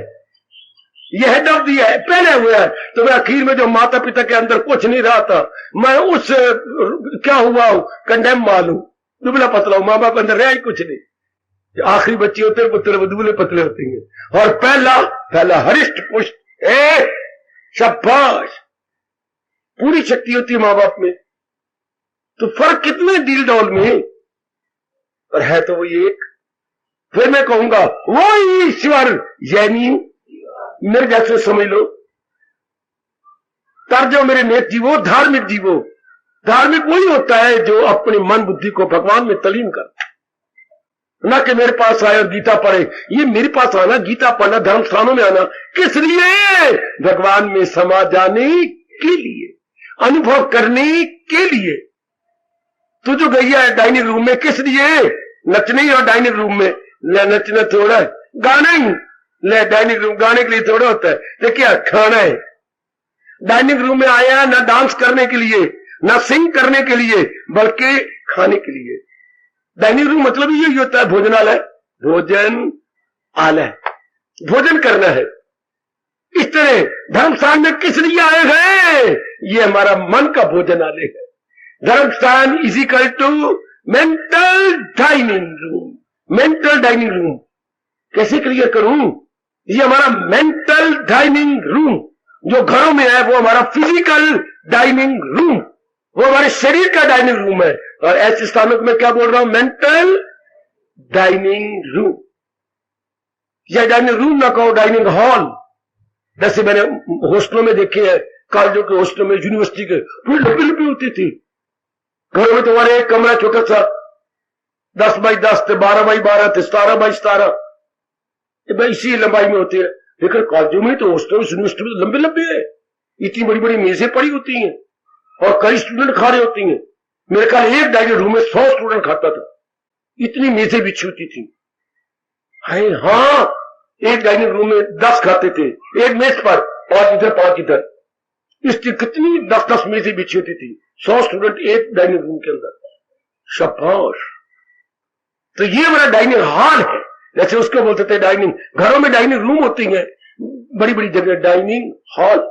ये हेड ऑफ दी है, पहले हुआ है। तो मैं आखिर में जो माता पिता के अंदर कुछ नहीं रहा था, मैं उस क्या हुआ हूं, कंडेम माल हूं, दुबला पतला हूं, माँ बाप अंदर रहा ही कुछ नहीं। आखिरी बच्चे होते हैं पुत्र, वो दुबले पतले होते हैं, और पहला हरिष्ट पुष्ट, शाबाश, पूरी शक्ति होती है माँ बाप में। तो फर्क कितना डील डॉल में, पर है तो वो एक। फिर मैं कहूंगा वो ईश्वर, यानी मेरे जैसे समझ लो, तर्जो मेरे नेक जीवो, धार्मिक जीवो। धार्मिक वही होता है जो अपनी मन बुद्धि को भगवान में तलीन कर, ना कि मेरे पास आए और गीता पढ़े। ये मेरे पास आना, गीता पढ़ना, धर्म स्थानों में आना किस लिए? भगवान में समा जाने के लिए, अनुभव करने के लिए। तू जो गई है डाइनिंग रूम में किस लिए? नचने, और डाइनिंग रूम में नचना थोड़ा है, गाना ही, ले डाइनिंग रूम गाने के लिए थोड़ा होता है, तो क्या खाना है। डाइनिंग रूम में आया ना डांस करने के लिए, ना सिंग करने के लिए, बल्कि खाने के लिए। डाइनिंग रूम मतलब यही होता है, भोजनालय, भोजन आलय, भोजन करना है। इस तरह धर्मस्थान में किस लिए आए हैं? ये हमारा मन का भोजनालय है। धर्मस्थान is equal to mental dining room. Mental dining room कैसे क्लियर करूं? ये हमारा मेंटल डाइनिंग रूम जो घरों में है, वो हमारा फिजिकल डाइनिंग रूम, वो हमारे शरीर का डाइनिंग रूम है। और ऐसे स्थानों में क्या बोल रहा हूं? Mental dining room. या डाइनिंग रूम ना कहो, डाइनिंग हॉल। जैसे मैंने हॉस्टलों में देखे हैं, कॉलेजों के हॉस्टलों में, यूनिवर्सिटी के, पूरी लंबी लंबी होती थी। घरों में तुम्हारे एक कमरा छोटा सा 10 बाई 10 थे, 12 बाई 12 थे, 17 बाई 17, भाई इसी लंबाई में होती है। लेकिन कॉलेजों में तो हॉस्टल यूनिवर्सिटी में लंबे लंबे है, इतनी बड़ी बड़ी मेजें पड़ी होती हैं और कई स्टूडेंट खा रहे होती हैं। मेरे ख्याल एक डाइनिंग रूम में 100 स्टूडेंट खाता था, इतनी मेजें बिछी होती थी। हाँ, एक डाइनिंग रूम में 10 खाते थे, एक मेज पर 5 इधर 5 इधर, इसकी कितनी 10-10 मेजें बिछी होती थी, 100 स्टूडेंट एक डाइनिंग रूम के अंदर। शाबाश। तो ये मेरा डाइनिंग हॉल है, जैसे उसको बोलते थे डाइनिंग। घरों में डाइनिंग रूम होती है, बड़ी बड़ी जगह डाइनिंग हॉल,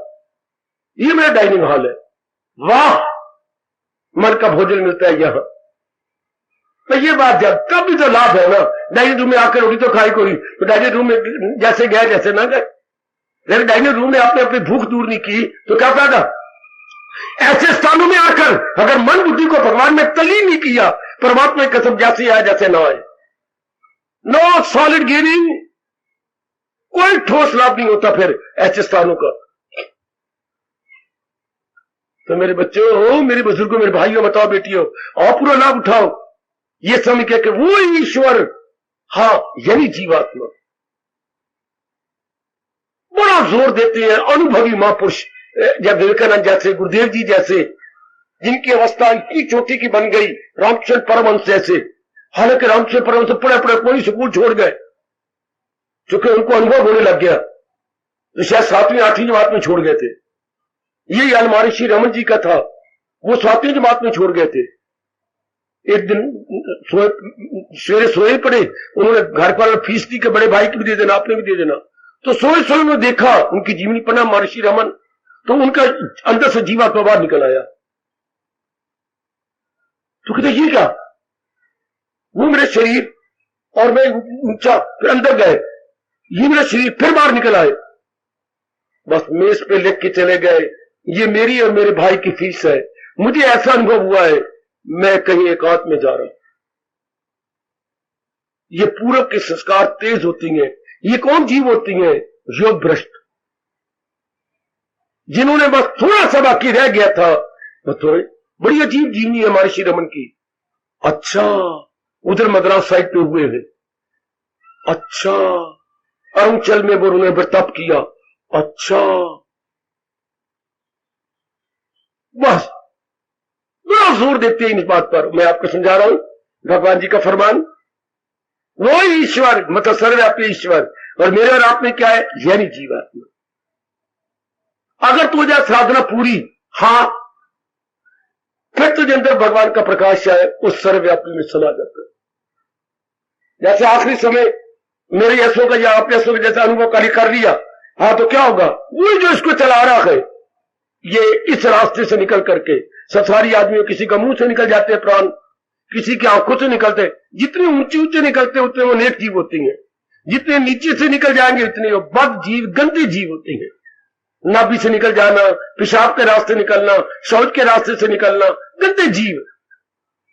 ये मेरा डाइनिंग हॉल है। वाह, मन का भोजन मिलता है यहां। तो ये बात जब तब भी तो लाभ है ना। डाइनिंग रूम में आकर रोटी तो खाई कोई, तो डाइनिंग रूम में जैसे गया जैसे ना गए। लेकिन डाइनिंग रूम ने आपने अपनी भूख दूर नहीं की तो क्या फायदा? ऐसे स्थानों में आकर अगर मन बुद्धि को भगवान में तलीन नहीं किया, परमात्मा की कसम जैसे आए जैसे ना आए, नो सॉलिड गेनिंग, कोई ठोस लाभ नहीं होता फिर ऐसे स्थानों का। तो मेरे बच्चों, मेरे बुजुर्गों, मेरे भाइयों, बताओ बेटियों, और पूरा लाभ उठाओ। ये समझ के वो ईश्वर, हाँ यानी जीवात्मा। बड़ा जोर देते हैं अनुभवी महापुरुष, जब विवेकानंद जैसे, गुरुदेव जी जैसे, जिनकी अवस्था इतनी चोटी की बन गई, रामकृष्ण परमहंस जैसे। हालांकि रामकृष्ण परमहंस पढ़े पढ़े कोई स्कूल छोड़ गए, क्योंकि उनको अनुभव होने लग गया, तो शायद 7वीं 8वीं जमात में छोड़ गए थे। यही हाल महर्षि रमन जी का था, वो 7वीं जमात में छोड़ गए थे। एक दिन सवेरे सोए पड़े, उन्होंने घर पर फीस दी कि बड़े भाई की भी दे देना, आपने भी दे देना। तो सोए सोए उन्होंने देखा उनकी जीवनी पढ़ा महर्षि रमन, तो उनका अंदर से जीवात्मा बाहर निकल आया। तो कहते ये क्या? वो मेरे शरीर और मैं ऊंचा, फिर अंदर गए, ये मेरा शरीर, फिर बाहर निकल आए। बस मेज पे लिख के चले गए, ये मेरी और मेरे भाई की फीस है। मुझे ऐसा अनुभव हुआ है, मैं कहीं एकांत में जा रहा हूं। ये पूरब के संस्कार तेज होती हैं। ये कौन जीव होती हैं? योग भ्रष्ट, जिन्होंने बस थोड़ा सा बाकी रह गया था। तो थोड़ी बड़ी अजीब जीवनी है हमारे श्री रमन की। अच्छा, उधर मद्रास साइड पे हुए हैं। अच्छा, अरुणाचल में वो उन्होंने बर्ताव किया। अच्छा, बस बड़ा जोर देते हैं इस बात पर। मैं आपको समझा रहा हूं, भगवान जी का फरमान, वो ईश्वर मतलब सर्वव्यापी ईश्वर, और मेरे और आप में क्या है? यानी जीवात्मा। अगर तुझे जाए साधना पूरी, हाँ, फिर तुझे अंदर भगवान का प्रकाश है, उस सर्वव्यापी में समा जाता है। जैसे आखिरी समय मेरे यशों का या आप यशों का जैसा अनुभव कर लिया, हाँ, तो क्या होगा? वो जो इसको चला रहा है, ये इस रास्ते से निकल करके संसारी आदमी, किसी का मुंह से निकल जाते हैं प्राण, किसी की आंखों से निकलते। जितने ऊंचे ऊंचे निकलते उतने वो नेक जीव होती हैं, जितने नीचे से निकल जाएंगे उतने वो बद जीव, गंदे जीव होते हैं। नाभि से निकल जाना, पेशाब के रास्ते निकलना, शौच के रास्ते से निकलना, गंदे जीव।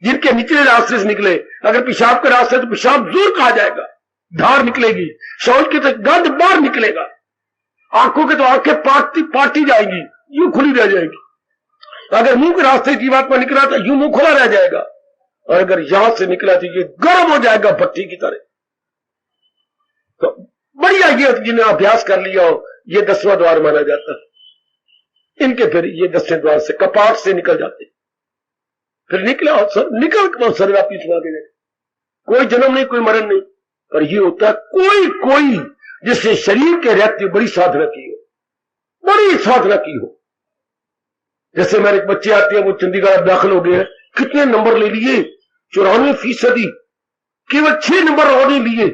जिनके निचले रास्ते से निकले, अगर पेशाब के रास्ते तो पेशाब जोर कहा जाएगा, धार निकलेगी। शौच के तो गंद बाहर निकलेगा। आंखों के तो आंखें पाटी जाएंगी, यूं खुली रह जाएगी। अगर मुंह के रास्ते जीवात्मा निकला तो यूं मुंह खुला रह जाएगा, और अगर यहां से निकला तो ये गर्म हो जाएगा भट्टी की तरह। तो बढ़िया, ये जिन्हें अभ्यास कर लिया हो, ये 10वां द्वार माना जाता है। इनके फिर ये 10वें द्वार से, कपाट से निकल जाते, फिर निकला निकल सर्वव्यापी सुना के। कोई जन्म नहीं, कोई मरण नहीं, पर ये होता है कोई जिससे शरीर के रहते बड़ी साधना की हो, बड़ी साधना की हो। जैसे मेरे एक बच्चे आते हैं, वो चंडीगढ़ दाखिल हो गए हैं, कितने नंबर ले लिए? 94%, केवल 6 नंबर और नहीं लिए।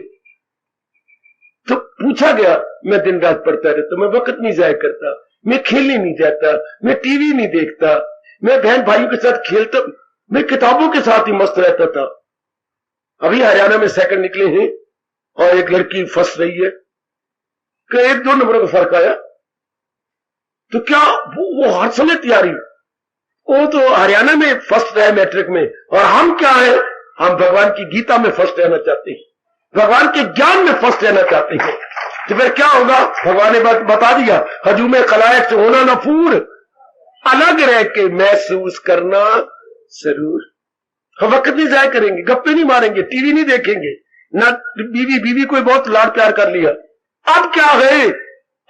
तो पूछा गया, मैं दिन रात पढ़ता रहता, मैं वक्त नहीं जाया करता, मैं खेलने नहीं जाता, मैं टीवी नहीं देखता, मैं बहन भाइयों के साथ खेलता, मैं किताबों के साथ ही मस्त रहता था। अभी हरियाणा में सेकंड निकले हैं और एक लड़की फर्स्ट रही है, कि 1-2 नंबरों का फर्क आया। तो क्या वो हर समय तैयारी, वो तो हरियाणा में फर्स्ट रहे मैट्रिक में, और हम क्या है, हम भगवान की गीता में फर्स्ट रहना चाहते हैं, भगवान के ज्ञान में फर्स्ट रहना चाहते हैं। तो फिर क्या होगा? भगवान ने बता दिया, हजूम खलायक से होना नफूर, अलग रह के महसूस करना जरूर। हम वक्त नहीं जाया करेंगे, गप्पे नहीं मारेंगे, टीवी नहीं देखेंगे, ना बीवी कोई बहुत लाड प्यार कर लिया। अब क्या है?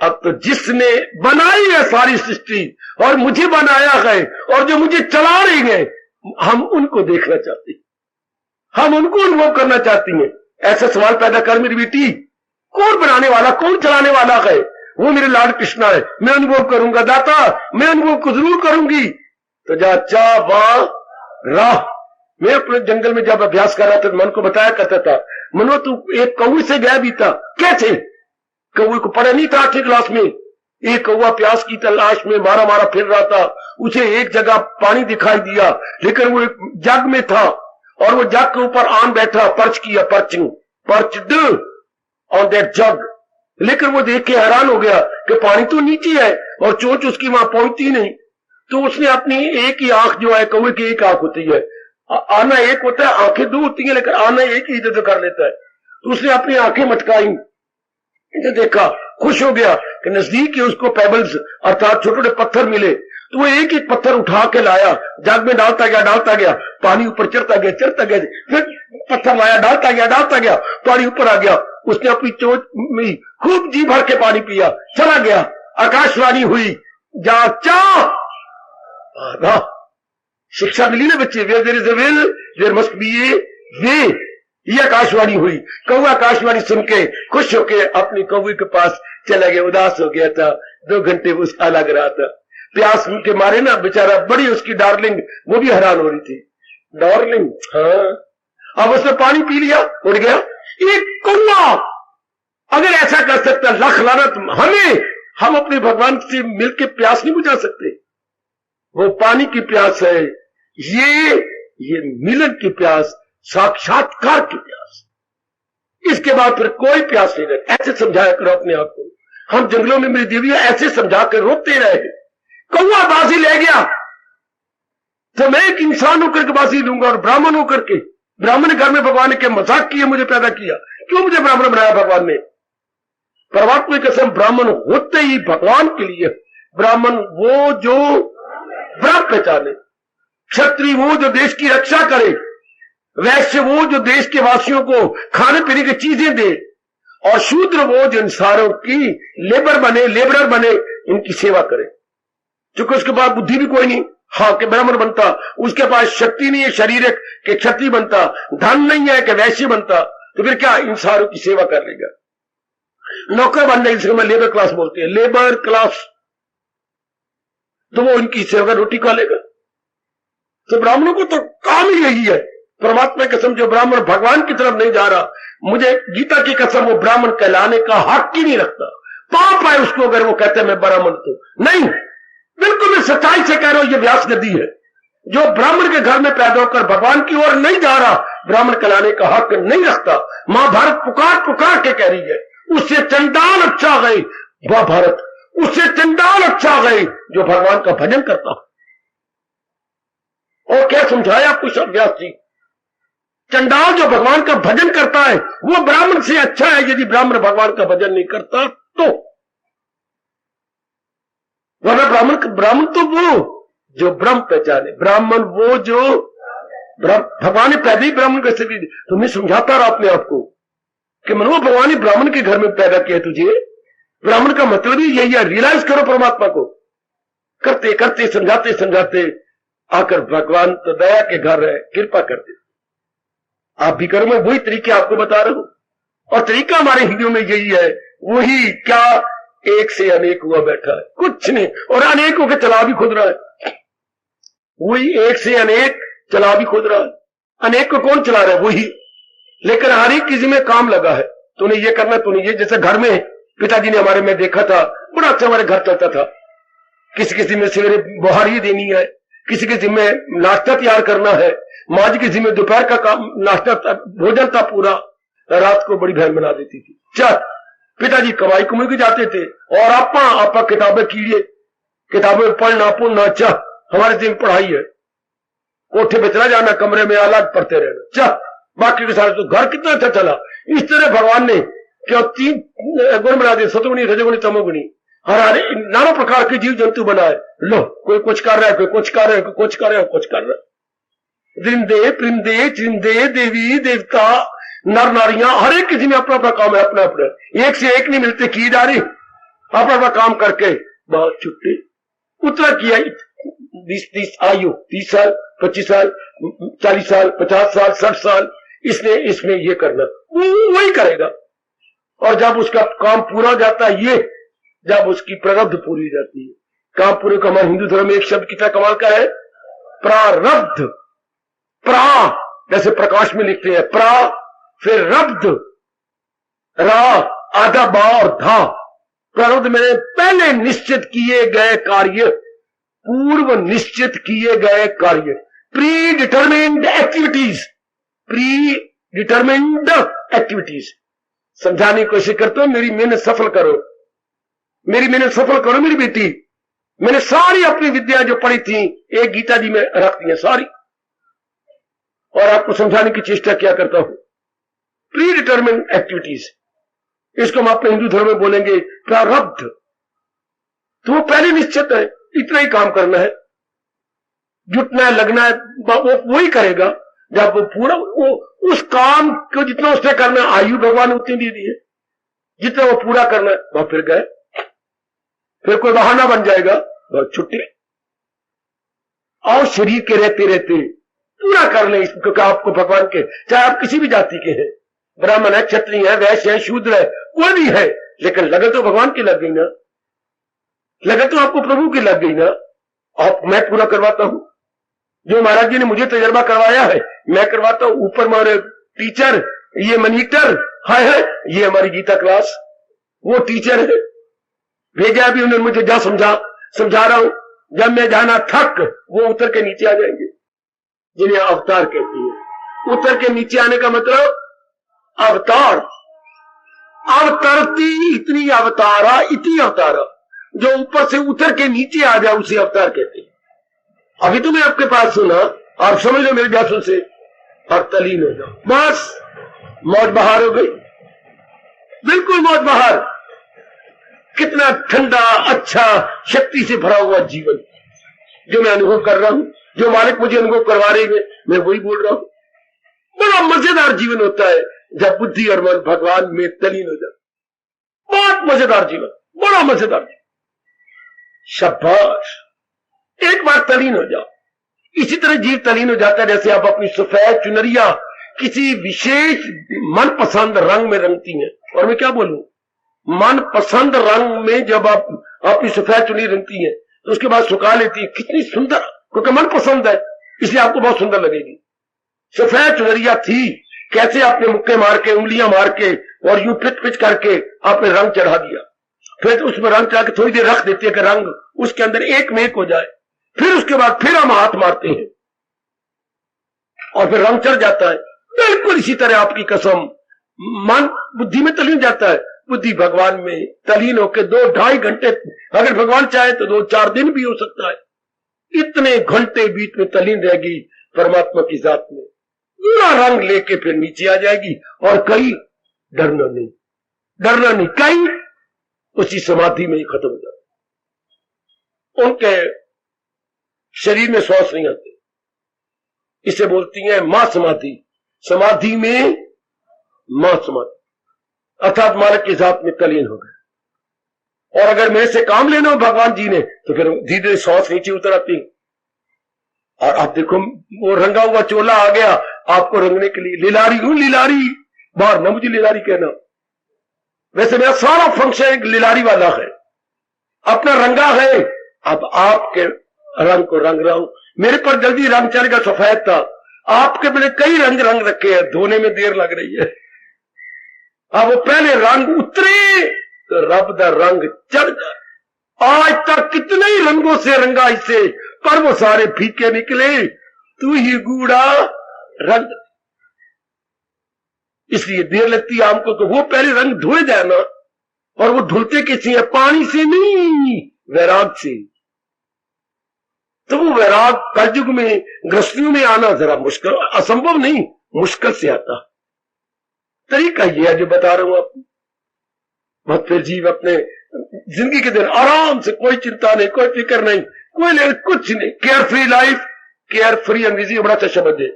अब तो जिसने बनाई है सारी सृष्टि और मुझे बनाया है और जो मुझे चला रही है, हम उनको देखना चाहते हैं, हम उनको अनुभव करना चाहती हैं। ऐसा सवाल पैदा कर मेरी बेटी, कौन बनाने वाला, कौन चलाने वाला है? वो मेरे लाड कृष्णा है, मैं अनुभव करूंगा दाता, मैं अनुभव को जरूर करूंगी। तो जा चा वाह राह। मैं अपने जंगल में जब अभ्यास कर रहा था तो मन को बताया करता था, मनो तू एक कौवे से गया भी था। कैसे? कौवे को पढ़ा नहीं था 8वीं क्लास में। एक कौवा प्यास की तलाश में मारा मारा फिर रहा था, उसे एक जगह पानी दिखाई दिया, लेकिन वो एक जग में था और वो जग के ऊपर आन बैठा, पर्च किया, पर्चड ऑन दैट जग। लेकिन वो देख के हैरान हो गया कि पानी तो नीचे है और चोंच उसकी वहां पहुंचती नहीं। तो उसने अपनी एक ही आंख, जो है कौवे की एक आंख होती है, आना एक होता है, आंखें 2 होती है, लेकिन आना एक ही इधर कर लेता है। तो उसने अपनी आंखें मटकाई, देखा, खुश हो गया कि नजदीक ही उसको पेबल्स अर्थात छोटे छोटे पत्थर मिले। तो वो एक एक पत्थर उठा के लाया, जग में डालता गया, पानी ऊपर चढ़ता गया, फिर पत्थर लाया, डालता गया, पानी ऊपर आ गया। उसने अपनी चोट में खूब जी भर के पानी पिया, चला गया। आकाशवाणी हुई, जा चा शिक्षा मिली ना बच्चे, where there is a will there must be a way. ये आकाशवाणी हुई। कौवा आकाशवाणी सुन के खुश होके अपनी कौवे के पास चला गया, उदास हो गया था, 2 घंटे वो उसका लग रहा था, प्यास के मारे ना बेचारा, बड़ी उसकी डार्लिंग वो भी हैरान हो रही थी। डार्लिंग, हाँ। अब उसने पानी पी लिया, उड़ गया। एक कौवा अगर ऐसा कर सकता, लख लानत हमें, हम अपने भगवान से मिलकर प्यास नहीं बुझा सकते। वो पानी की प्यास है, ये मिलन की प्यास, साक्षात्कार की प्यास। इसके बाद फिर कोई प्यास नहीं रहे। ऐसे समझाया करो अपने आप को। हम जंगलों में मेरी देवियां ऐसे समझा कर रोते रहे, कौवा बाजी ले गया तो मैं एक इंसान होकर के बाजी लूंगा, और ब्राह्मण होकर के, ब्राह्मण घर में भगवान ने क्या मजाक किया, मुझे पैदा किया, क्यों मुझे ब्राह्मण बनाया भगवान ने? परमात्मा की कसम, ब्राह्मण होते ही भगवान के लिए। ब्राह्मण वो जो ब्रह्म पहचाने, क्षत्रिय वो जो देश की रक्षा करे, वैश्य वो जो देश के वासियों को खाने पीने की चीजें दे, और शूद्र वो जो इंसानों की लेबरर बने, इनकी सेवा करे। क्योंकि उसके पास बुद्धि भी कोई नहीं, हाँ के ब्राह्मण बनता, उसके पास शक्ति नहीं है शरीर के क्षत्रिय बनता, धन नहीं है कि वैश्य बनता, तो फिर क्या इंसानों की सेवा कर लेगा? नौकर बनने, जिसको मैं लेबर क्लास बोलते हैं, लेबर क्लास, तो वो इनकी सेवा रोटी खा लेगा। तो ब्राह्मणों को तो काम ही यही है। परमात्मा की कसम, जो ब्राह्मण भगवान की तरफ नहीं जा रहा, मुझे गीता की कसम, वो ब्राह्मण कहलाने का हक ही नहीं रखता। पाप है उसको अगर वो कहते हैं मैं ब्राह्मण, तो नहीं। बिल्कुल मैं सच्चाई से कह रहा हूं, ये व्यास नदी है। जो ब्राह्मण के घर में पैदा होकर भगवान की ओर नहीं जा रहा, ब्राह्मण कहलाने का हक नहीं रखता। महाभारत पुकार के कह रही है, उससे चंडाल अच्छा गए, वह भारत, उससे चंडाल अच्छा गए जो भगवान का भजन करता। और क्या समझाया आपको व्यास जी? चंडाल जो भगवान का भजन करता है वो ब्राह्मण से अच्छा है, यदि ब्राह्मण भगवान का भजन नहीं करता तो। वरना ब्राह्मण तो वो जो ब्रह्म पहचाने, ब्राह्मण वो जो भगवान ने पैदा ही ब्राह्मण कैसे भी। तो मैं समझाता रहा अपने आप को कि मनो भगवान ने ब्राह्मण के घर में पैदा किया तुझे। ब्राह्मण का मतलब ही यही है, रियलाइज करो परमात्मा को। करते करते समझाते आकर भगवान तो दया के घर है, कृपा करते। आप भी करो, मैं वही तरीके आपको बता रहा हूं। और तरीका हमारे हिंदुओं में यही है वही क्या एक से अनेक हुआ बैठा है, कुछ नहीं, और अनेक होकर चला भी खुद रहा है। वही एक से अनेक चला भी खुद रहा है। अनेक को कौन चला रहा है? वही। लेकिन हर एक किसी में काम लगा है, तूने ये करना, तूने ये। जैसे घर में पिताजी ने हमारे में देखा था, बड़ा अच्छा हमारे घर चलता था। किसी किसी में सवेरे बुहारी देनी है, किसी किसी में नाश्ता तैयार करना है, माँ जी किसी में दोपहर का काम, नाश्ता भोजन था पूरा, रात को बड़ी बहन बना देती थी। चल पिताजी कमाई कमाई के जाते थे, और आपा किताबें कीड़िए, किताबें पढ़ना पुढ़ना, चाह हमारे दिन पढ़ाई है। कोठे पे चला जाना, कमरे में अलग पढ़ते रहना, चाह बाकी के सारे। तो घर कितना अच्छा चला। इस तरह भगवान ने क्यों 3 गुण बना दिए, सतोगुणी रजोगुणी तमोगुणी। हर नाना प्रकार के जीव जंतु बनाए। लो कोई कुछ कर रहा है, कोई कुछ कर रहा है, कोई कुछ कर रहा है, कुछ कर रहा है। दृंदे परिंदे चिंदे देवी देवता नर नारियां, हर एक किसी में अपना अपना काम है, अपना अपना। एक से एक नहीं मिलते की जा रही, अपना अपना काम करके बहुत छुट्टी। उतना किया 20 आयु, 30 साल 25 साल 40 साल 50 साल 60 साल, इसमें ये करना, वही करेगा। और जब उसका काम पूरा हो जाता है, ये जब उसकी प्रारब्ध पूरी हो जाती है। काम पूरे का हमारे हिंदू धर्म में एक शब्द कितना कमाल का है, प्रारब्ध। प्रा जैसे प्रकाश में लिखते हैं, प्रा फिर रब्ध, रा आधा बा और धा। प्रारब्ध में पहले निश्चित किए गए कार्य, पूर्व निश्चित किए गए कार्य, pre determined activities, pre determined activities. समझाने की कोशिश करते हो, मेरी मेहनत सफल करो, मेरी मेहनत सफल करो मेरी बेटी। मैंने सारी अपनी विद्या जो पढ़ी थी एक गीता जी में रख दी है सारी, और आपको समझाने की चेष्टा क्या करता हूं, प्री डिटरमिन्ड एक्टिविटीज। इसको हम अपने हिंदू धर्म में बोलेंगे प्रारब्ध। तो वो पहले निश्चित है, इतना ही काम करना है, जुटना है, लगना है, वो ही करेगा। जब वो पूरा उस काम को जितना उसने करना है, आयु भगवान ने उतनी दे दी है, जितना वो पूरा करना है वह फिर गए। फिर कोई बहाना बन जाएगा, बहुत छुट्टी। और शरीर के रहते रहते पूरा कर ले इसको, क्योंकि आपको भगवान के, चाहे आप किसी भी जाति के हैं, ब्राह्मण है, क्षत्रिय है, वैश्य है, शूद्र है, कोई भी है, लेकिन लगन तो भगवान की लग गई ना, लगन तो आपको प्रभु की लग गई ना। आप मैं पूरा करवाता हूं, जो महाराज जी ने मुझे तजर्बा करवाया है मैं करवाता हूं। ऊपर हमारे टीचर, ये मॉनिटर है, ये हमारी गीता क्लास, वो टीचर है, भेजा भी उन्होंने मुझे, जा समझा रहा हूं। जब मैं जाना थक, वो उतर के नीचे आ जाएंगे, जिन्हें अवतार कहती है। उतर के नीचे आने का मतलब अवतार, अवतरती इतनी अवतारा, इतनी अवतारा, जो ऊपर से उतर के नीचे आ जाए उसे अवतार कहते हैं। अभी तो मैं आपके पास सुना, आप समझ लो मेरे व्यासन से, और तलीन हो जाओ, बस मौज बहार हो गई, बिल्कुल मौज बहार। कितना ठंडा, अच्छा, शक्ति से भरा हुआ जीवन जो मैं अनुभव कर रहा हूं, जो मालिक मुझे अनुभव करवा रहे हैं, मैं वही बोल रहा हूं। बड़ा मजेदार जीवन होता है जब बुद्धि और मन भगवान में तलीन हो जाए, बहुत मजेदार जीवन, बड़ा मजेदार जीवन। शाबाश, एक बार तलीन हो जाओ। इसी तरह जीव तलीन हो जाता है जैसे आप अपनी सफेद चुनरिया किसी विशेष मनपसंद रंग में रंगती हैं। और मैं क्या बोलूं, मनपसंद रंग में जब आप अपनी सफेद चुनरी रंगती हैं तो उसके बाद सुखा लेती है, कितनी सुंदर, क्योंकि मन पसंद है इसलिए आपको बहुत सुंदर लगेगी। सफेद चुनरिया थी, कैसे आपने मुक्के मार के, उंगलियां मार के और यूं पिच पिच करके आपने रंग चढ़ा दिया, फिर उसमें रंग चढ़ा के थोड़ी देर रख देती है कि रंग उसके अंदर एक में एक हो जाए, फिर उसके बाद फिर हम हाथ मारते हैं और फिर रंग चढ़ जाता है। बिल्कुल इसी तरह आपकी कसम, मन बुद्धि में तलीन जाता है, बुद्धि भगवान में तलीन होकर 2-2.5 घंटे, अगर भगवान चाहे तो 2-4 दिन भी हो सकता है, इतने घंटे बीच में तलीन रहेगी परमात्मा की जात में, पूरा रंग लेके फिर नीचे आ जाएगी। और कई डरना नहीं, कई उसी समाधि में ही खत्म हो जाता। उनके शरीर में श्वास नहीं आते, इसे बोलती है मां समाधि। समाधि में मां समाधि, अर्थात मालिक की जात में तलीन हो गए। और अगर मेरे से काम लेना हो भगवान जी ने तो फिर धीरे धीरे श्वास नीचे उतर आती। और आप देखो वो रंगा हुआ चोला आ गया आपको रंगने के लिए, लिलारी हूं लिलारी, बाहर ना मुझे लिलारी कहना, वैसे मेरा सारा फंक्शन एक लिलारी वाला है, अपना रंगा है। अब आपके रंग को रंग रहा हूं। मेरे पर जल्दी रंग चलेगा, सफेद था, आपके मैंने कई रंग रखे हैं, धोने में देर लग रही है। अब वो पहले रंग उतरे तो रब दा रंग चढ़ जाए। आज तक कितने ही रंगों से रंगा इसे, पर वो सारे फीके निकले, तू ही गूढ़ा रंग। इसलिए देर लगती है हमको, तो वो पहले रंग धोए जाए ना, और वो धुलते किसी है, पानी से नहीं, वैराग से। तो वो वैराग कलयुग में गृहस्थियों में आना जरा मुश्किल, असंभव नहीं, मुश्किल से आता। तरीका ये है जो बता रहा हूं आपको। मत फिर जीव अपने जिंदगी के दिन आराम से, कोई चिंता नहीं, कोई फिक्र नहीं, कोई कुछ नहीं, care free life. Care free अंग्रेजी बड़ा अच्छा शब्द है,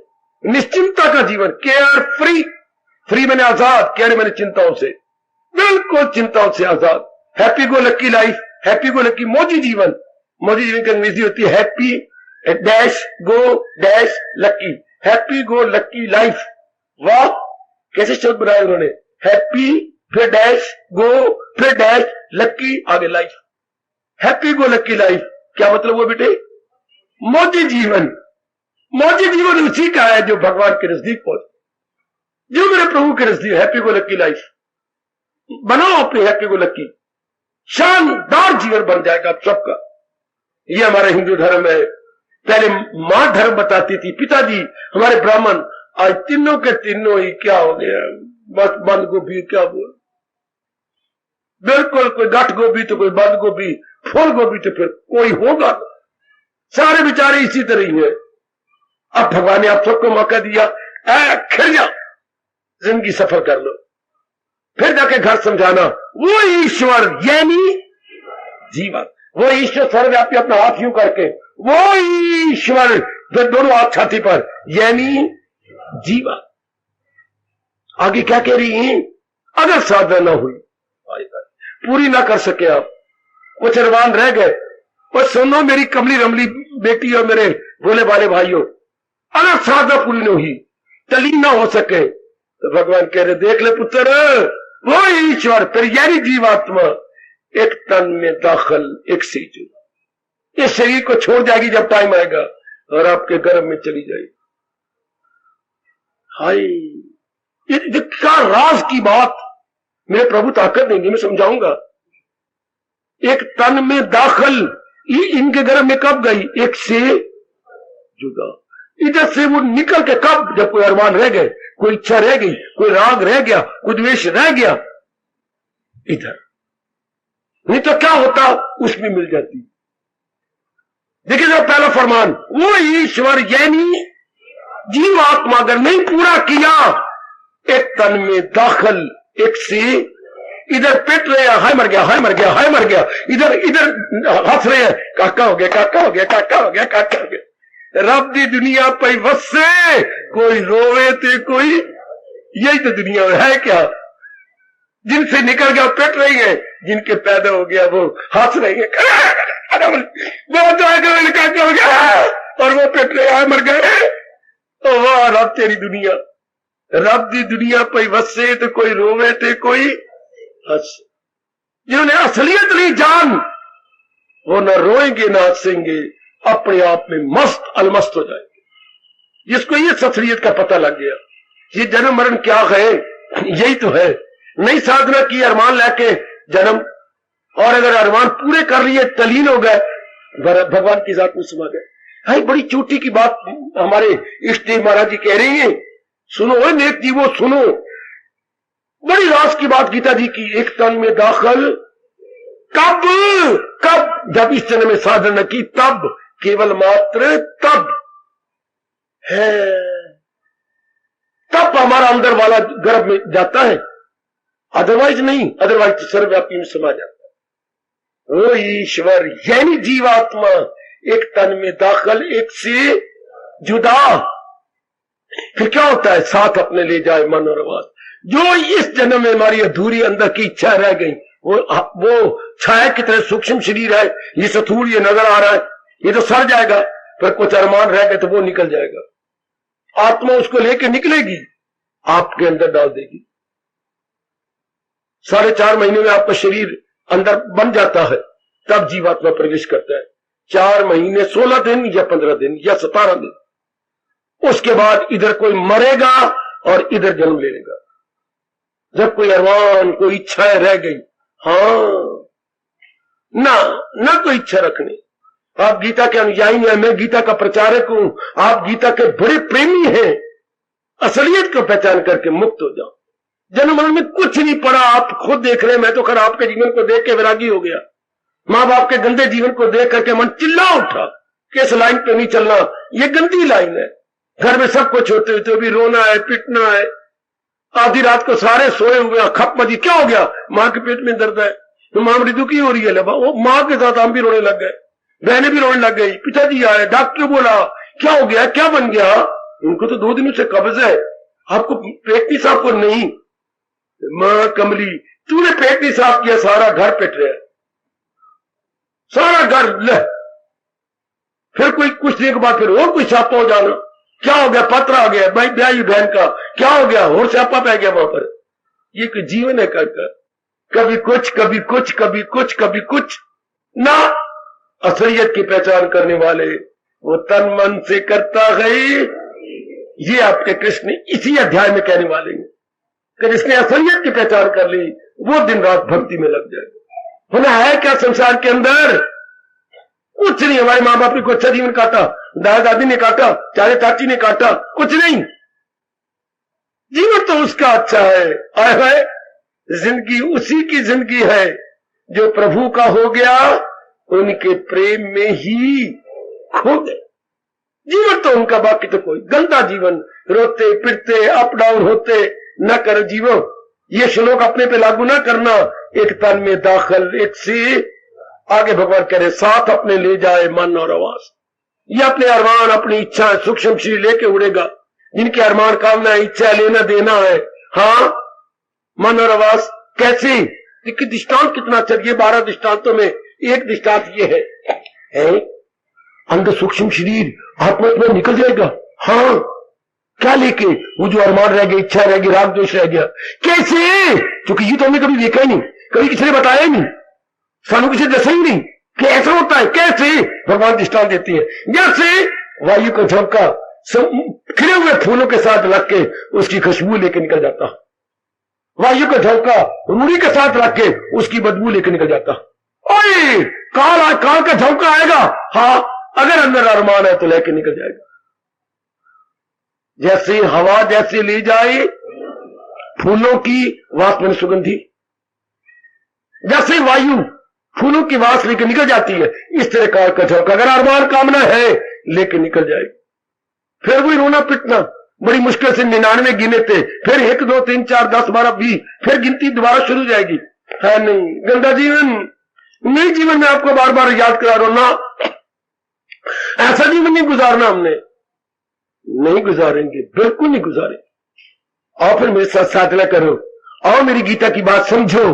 निश्चिंता का जीवन। केयर फ्री, फ्री मैंने आजाद, केयर मैंने चिंताओं से, बिल्कुल चिंताओं से आजाद। हैप्पी गो लक्की लाइफ, हैप्पी गो लक्की मौजी जीवन। मौजी जीवन की अंग्रेजी होती है हैप्पी डैश गो डैश लक्की, हैप्पी गो लक्की लाइफ। वाह, कैसे शब्द बनाए उन्होंने, हैप्पी फिर डैश गो फिर डैश लक्की, आगे लाइफ। हैप्पी गो लक्की लाइफ क्या मतलब हुआ बेटे? मौजी जीवन। मौजी जीवन उसी का है जो भगवान के नजदीक पहुंचे, जो मेरे प्रभु के नजदीक। हैप्पी गो लक्की लाइफ बनाओ अपनी, हैप्पी गो लक्की, शानदार जीवन बन जाएगा आप सबका। ये हमारा हिंदू धर्म है। पहले मां धर्म बताती थी, पिताजी हमारे ब्राह्मण, आज तीनों के तीनों ही क्या हो गया, बस बंद गोभी क्या बोल, बिल्कुल कोई गठ गोभी तो कोई बंद गोभी, फूल गोभी तो फिर कोई होगा, सारे बेचारे इसी तरह ही है। अब भगवान ने आप सबको मौका दिया, खिल जाओ, जिंदगी सफल कर लो, फिर जाके घर समझाना। वो ईश्वर यानी जीवन, वो ईश्वर सर्वव्यापी, अपना हाथ यूं करके, वो ईश्वर जो दोनों हाथ छाती पर, यानी जीवन। आगे क्या कह रही है? अगर साधना न हुई, पूरी ना कर सके आप, वो चरवान रह गए, वो सुनो मेरी कमली रमली बेटी और मेरे भोले भाले भाइयों, अगर साधना पूरी न हुई, तलीन ना हो सके, तो भगवान कह रहे देख ले पुत्र, वो ईश्वर फिर यानी जीवात्मा एक तन में दाखिल, एक से जुड़ा, इस शरीर को छोड़ जाएगी जब टाइम आएगा, और आपके गर्भ में चली जाएगी। हाय, क्या राज की बात, मेरे प्रभु ताकत देंगे, मैं समझाऊंगा। एक तन में दाखिल, इनके गर्भ में कब गई? एक से जुदा। इधर से वो निकल के कब? जब कोई अरमान रह गए, कोई इच्छा रह गई, कोई राग रह गया, कोई द्वेष रह गया, इधर। नहीं तो क्या होता, उसमें मिल जाती। देखिए जो पहला फरमान, वो ईश्वर यानी जीवात्मा अगर नहीं पूरा किया, एक तन में दाखिल, एक से, इधर पिट रहे हैं, हाय मर गया, हाय मर गया, हाय मर गया, इधर इधर हंस रहे हैं, काका हो गया, काका हो गया, काका हो गया, काका हो गया। रब दी दुनिया पे वसे, कोई रोवे थे कोई, यही तो दुनिया में है क्या? जिनसे निकल गया पिट रही है, जिनके पैदा हो गया वो हंस रही है, काका हो गया, और वो पिट रहे हैं, मर गए। तो वाह रब तेरी दुनिया, रब दी दुनिया पे वसे तो कोई रोवे थे कोई हंस। जिन्होंने असलियत नहीं जान, वो न रोएंगे न हंसेंगे, अपने आप में मस्त अलमस्त हो जाएंगे। जिसको ये असलियत का पता लग गया, ये जन्म मरण क्या है, यही तो है। नई साधना की, अरमान लेके जन्म, और अगर अरमान पूरे कर लिए, तलीन हो गए, भगवान की जात में समा गए। हाय, बड़ी चोटी की बात हमारे इष्ट देव महाराज जी कह रही है, सुनो ओए नेक जीवो सुनो, बड़ी रास की बात गीता जी की। एक तन में दाखिल कब? कब? जब इस जन्म में साधना की, तब, केवल मात्र तब है, तब हमारा अंदर वाला गर्भ में जाता है, अदरवाइज नहीं, अदरवाइज तो सर्वव्यापी में समा जाता है। वो ईश्वर यानी जीवात्मा एक तन में दाखिल, एक से जुदा। फिर क्या होता है? साथ अपने ले जाए मन और आवाज। जो इस जन्म में हमारी अधूरी अंदर की इच्छा रह गई, वो छाया की तरह सूक्ष्म शरीर है, ये स्थूल ये नजर आ रहा है, ये तो सड़ जाएगा, पर कुछ अरमान रह गए तो वो निकल जाएगा। आत्मा उसको लेके निकलेगी, आपके अंदर डाल देगी। 4.5 महीने में आपका शरीर अंदर बन जाता है, तब जीवात्मा प्रवेश करता है। 4 महीने 16 दिन या 15 दिन या 17 दिन, उसके बाद इधर कोई मरेगा और इधर जन्म ले लेगा। जब कोई अरमान, कोई इच्छाएं रह गई, हाँ ना कोई इच्छा रखनी। आप गीता के अनुयायी हैं, मैं गीता का प्रचारक हूं, आप गीता के बड़े प्रेमी हैं, असलियत को पहचान करके मुक्त हो जाओ। जन्म मरण में कुछ नहीं पड़ा, आप खुद देख रहे हैं। मैं तो खैर आपके जीवन को देख के वैरागी हो गया। माँ बाप के गंदे जीवन को देख करके मन चिल्ला उठा कि इस लाइन पे नहीं चलना, ये गंदी लाइन है। घर में सब कुछ होते हुए तो भी रोना है, पिटना है। आधी रात को सारे सोए हुए, खप मची, क्या हो गया? माँ के पेट में दर्द है, तो माँ बड़ी दुखी हो रही है। वो माँ के साथ हम भी रोने लग गए, बहनें भी रोने लग गई। पिताजी आए, डॉक्टर बोला क्या हो गया, क्या बन गया? उनको तो 2 दिनों से कब्ज है, आपको पेट नहीं साफ कर? नहीं। माँ कमली, तूने पेट नहीं साफ किया, सारा घर पिट रहा है, सारा घर। ले फिर कोई कुछ दिन के बाद फिर और कोई स्यापा हो जाना, क्या हो गया? पत्र आ गया भाई ब्याही बहन का, क्या हो गया? और स्यापा पै गया वहां पर। ये कोई जीवन है करके कभी कुछ कभी कुछ कभी कुछ कभी कुछ ना। असलियत की पहचान करने वाले वो तन मन से करता है। ये आपके कृष्ण इसी अध्याय में कहने वाले हैं कि जिसने असलियत की पहचान कर ली वो दिन रात भक्ति में लग जाएगा। होना है क्या संसार के अंदर? कुछ नहीं। हमारे माँ बाप ने कोई अच्छा जीवन काटा, दादा दादी ने काटा, चाचा चाची ने काटा, कुछ नहीं। जीवन तो उसका अच्छा है। आए जिंदगी उसी की जिंदगी है जो प्रभु का हो गया, उनके प्रेम में ही खो गए। जीवन तो उनका, बाकी तो कोई गंदा जीवन, रोते पिटते अप डाउन होते न कर जीवो। ये श्लोक अपने पे लागू ना करना। एक तन में दाखिल, एक से आगे भगवान कह रहे साथ अपने ले जाए मन और आवाज। ये अपने अरमान, अपनी इच्छा सूक्ष्म शरीर लेके उड़ेगा। जिनके अरमान, कामना, इच्छा लेना देना है, हाँ मन और आवाज कैसे? देखिए दृष्टांत कितना चाहिए। 12 दृष्टांतों में एक दृष्टांत ये है अंदर सूक्ष्म शरीर आत्मा में निकल जाएगा। हाँ क्या लेके? वो जो अरमान रह गया, इच्छा रह गई, राग द्वेष रह गया। कैसे? क्योंकि ये तो हमने कभी देखा ही नहीं, कभी किसी ने बताया ही नहीं, सानू किसी दसा ही नहीं कि ऐसा होता है। कैसे? भगवान दृष्टांत देती है। जैसे वायु का झोंका खिले हुए फूलों के साथ रख के उसकी खुशबू लेके निकल जाता, वायु का झोंका रूढ़ी के साथ रख के उसकी बदबू लेके निकल जाता। ओए काल का झोंका आएगा, हाँ अगर अंदर अरमान है तो लेके निकल जाएगा। जैसे हवा जैसे ले जाए फूलों की वास में सुगंधी, जैसे वायु फूलों की वास लेकर निकल जाती है, इस तरह काल का झोंका अगर अरमान कामना है लेके निकल जाएगी। फिर वही रोना पिटना, बड़ी मुश्किल से 99 गिने थे, फिर 1 2 3 4 10 12 20, फिर गिनती दोबारा शुरू जाएगी। है नहीं, गंदा जीवन। नई जीवन में आपको बार बार याद करा रहा हूं ना, ऐसा जीवन नहीं गुजारना। हमने नहीं गुजारेंगे, बिल्कुल नहीं गुजारेंगे। और फिर मेरे साथ साधना करो, और मेरी गीता की बात समझो,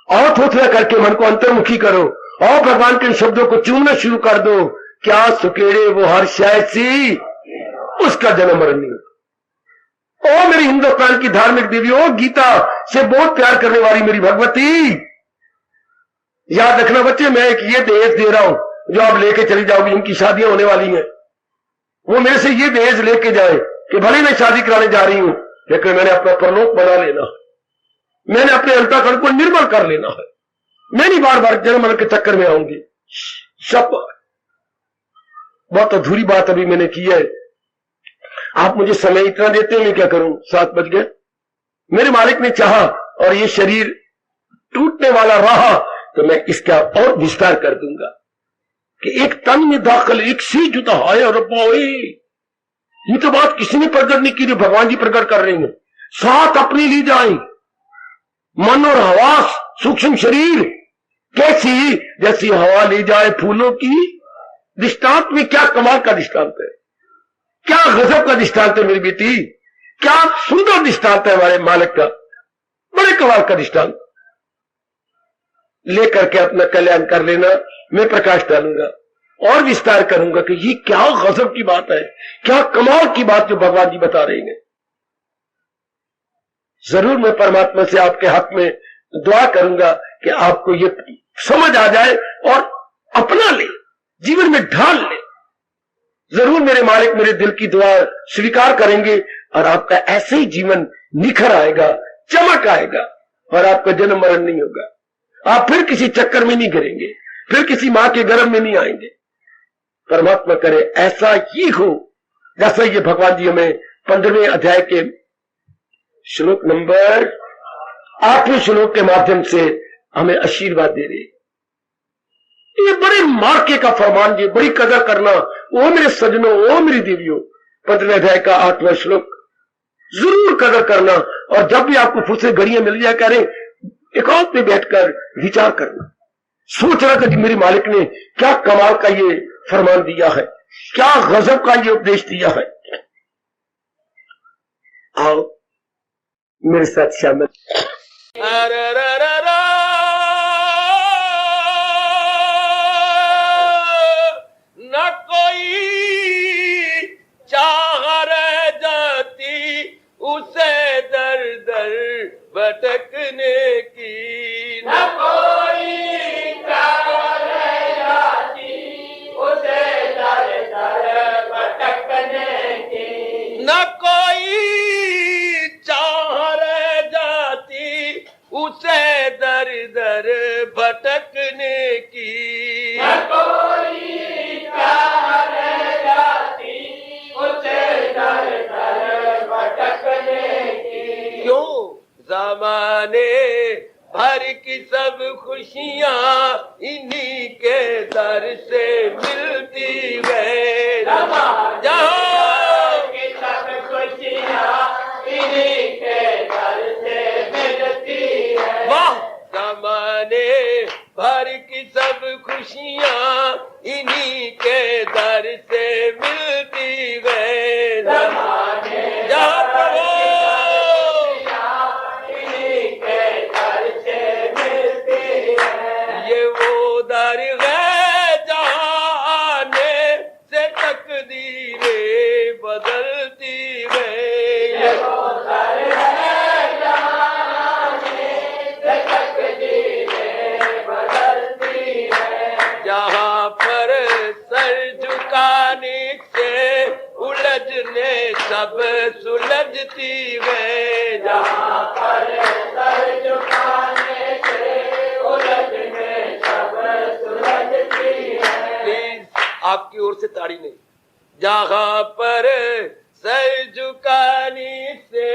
और थोड़ा करके मन को अंतर्मुखी करो, और भगवान के शब्दों को चूमना शुरू कर दो। क्या सुकेड़े वो हर शायद सी, उसका जन्म मरण नहीं होता। ओ मेरी हिंदुस्तान की धार्मिक देवियों, गीता से बहुत प्यार करने वाली मेरी भगवती, याद रखना बच्चे, मैं एक ये दहेज दे रहा हूं जो आप लेके चली जाओगी। इनकी शादियां होने वाली हैं, वो मेरे से ये दहेज लेके जाए कि भले मैं शादी कराने जा रही हूं, लेकिन मैंने अपना परलोक बना लेना है, मैंने अपने अंतःकरण को निर्मल कर लेना है। मैं नहीं बार बार जन्म मरण के चक्कर में आऊंगी। सब बहुत अधूरी बात अभी मैंने की है। आप मुझे समय इतना देते हैं, मैं क्या करूं? 7 बज गए। मेरे मालिक ने चाहा और ये शरीर टूटने वाला रहा तो मैं इसका और विस्तार कर दूंगा कि एक तन में दाखिल, एक सी जुदा है। और ये तो बात किसी ने प्रकट नहीं की, भगवान जी प्रकट कर रहे हैं। साथ अपनी ली जाए मन और हवास, सूक्ष्म शरीर कैसी? जैसी हवा ले जाए फूलों की। दृष्टांत में क्या कमाल का दृष्टांत है, क्या गजब का दृष्टांत है मेरी बेटी, क्या सुंदर दृष्टांत है हमारे मालिक का, बड़े कमाल का दृष्टांत लेकर के अपना कल्याण कर लेना। मैं प्रकाश डालूंगा और विस्तार करूंगा कि ये क्या गजब की बात है, क्या कमाल की बात जो भगवान जी बता रहे हैं। जरूर मैं परमात्मा से आपके हक में दुआ करूंगा कि आपको ये समझ आ जाए और अपना ले, जीवन में ढाल ले। जरूर मेरे मालिक मेरे दिल की दुआ स्वीकार करेंगे और आपका ऐसे ही जीवन निखर आएगा, चमक आएगा और आपका जन्म मरण नहीं होगा। आप फिर किसी चक्कर में नहीं गिरेंगे, फिर किसी मां के गर्भ में नहीं आएंगे। परमात्मा करे ऐसा ही हो जैसा ये भगवान जी हमें 15वें अध्याय के श्लोक नंबर 8वें श्लोक के माध्यम से हमें आशीर्वाद दे रहे। ये बड़े मार्के का फरमान, ये बड़ी कदर करना। ओ मेरे सजनों, ओ मेरी देवियों, 15वें अध्याय का 8वां श्लोक जरूर कदर करना। और जब भी आपको फुर्सत घड़ियां मिल जाए करें, एकांत में बैठकर विचार करना, सोच रहा था कि मेरे मालिक ने क्या कमाल का ये फरमान दिया है, क्या गजब का ये उपदेश दिया है। आओ मेरे साथ शामिल। न कोई चाह रह जाती उसे दर दर भटकने की, न कोई चाह रह जाती उसे दर दर भटकने की, न कोई चाह रह जाती उसे दर दर भटकने की, न कोई चाह रह जाती उसे दर दर भटकने की। क्यों ज़माने भर की सब खुशियाँ इन्हीं के दर से मिलती है। जहाँ की सब खुशियाँ इन्हीं के दर से मिलती है। वाह, ज़माने भर की सब खुशियाँ इन्हीं के दर से मिलती है। जहाँ प्रभु इन्हीं के दर से मिलती है। ये वो दर है जहाँ आने से तकदीरें बदलती है। ये वो दर है जहाँ आने से तकदीरें बदलती है। जहाँ पर सर झुकाने से उलझने सब सुलझती है। जहाँ पर सर झुकाने से उलझने सब सुलझती है। प्लीज आपकी ओर से ताड़ी नहीं। जहाँ पर सर झुकाने से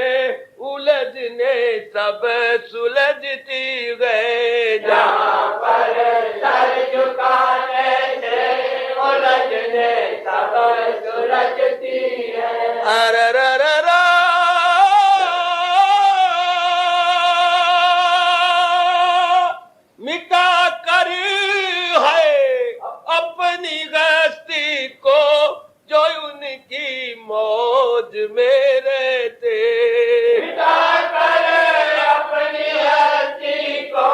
उलझने सब सुलझती है। जहाँ पर सर झुकाने से उलझने सब सुलझती है। अरररररा मिटा कर है अपनी गस्ती को जो उनकी मौज में रहते। मिटा कर अपनी गस्ती को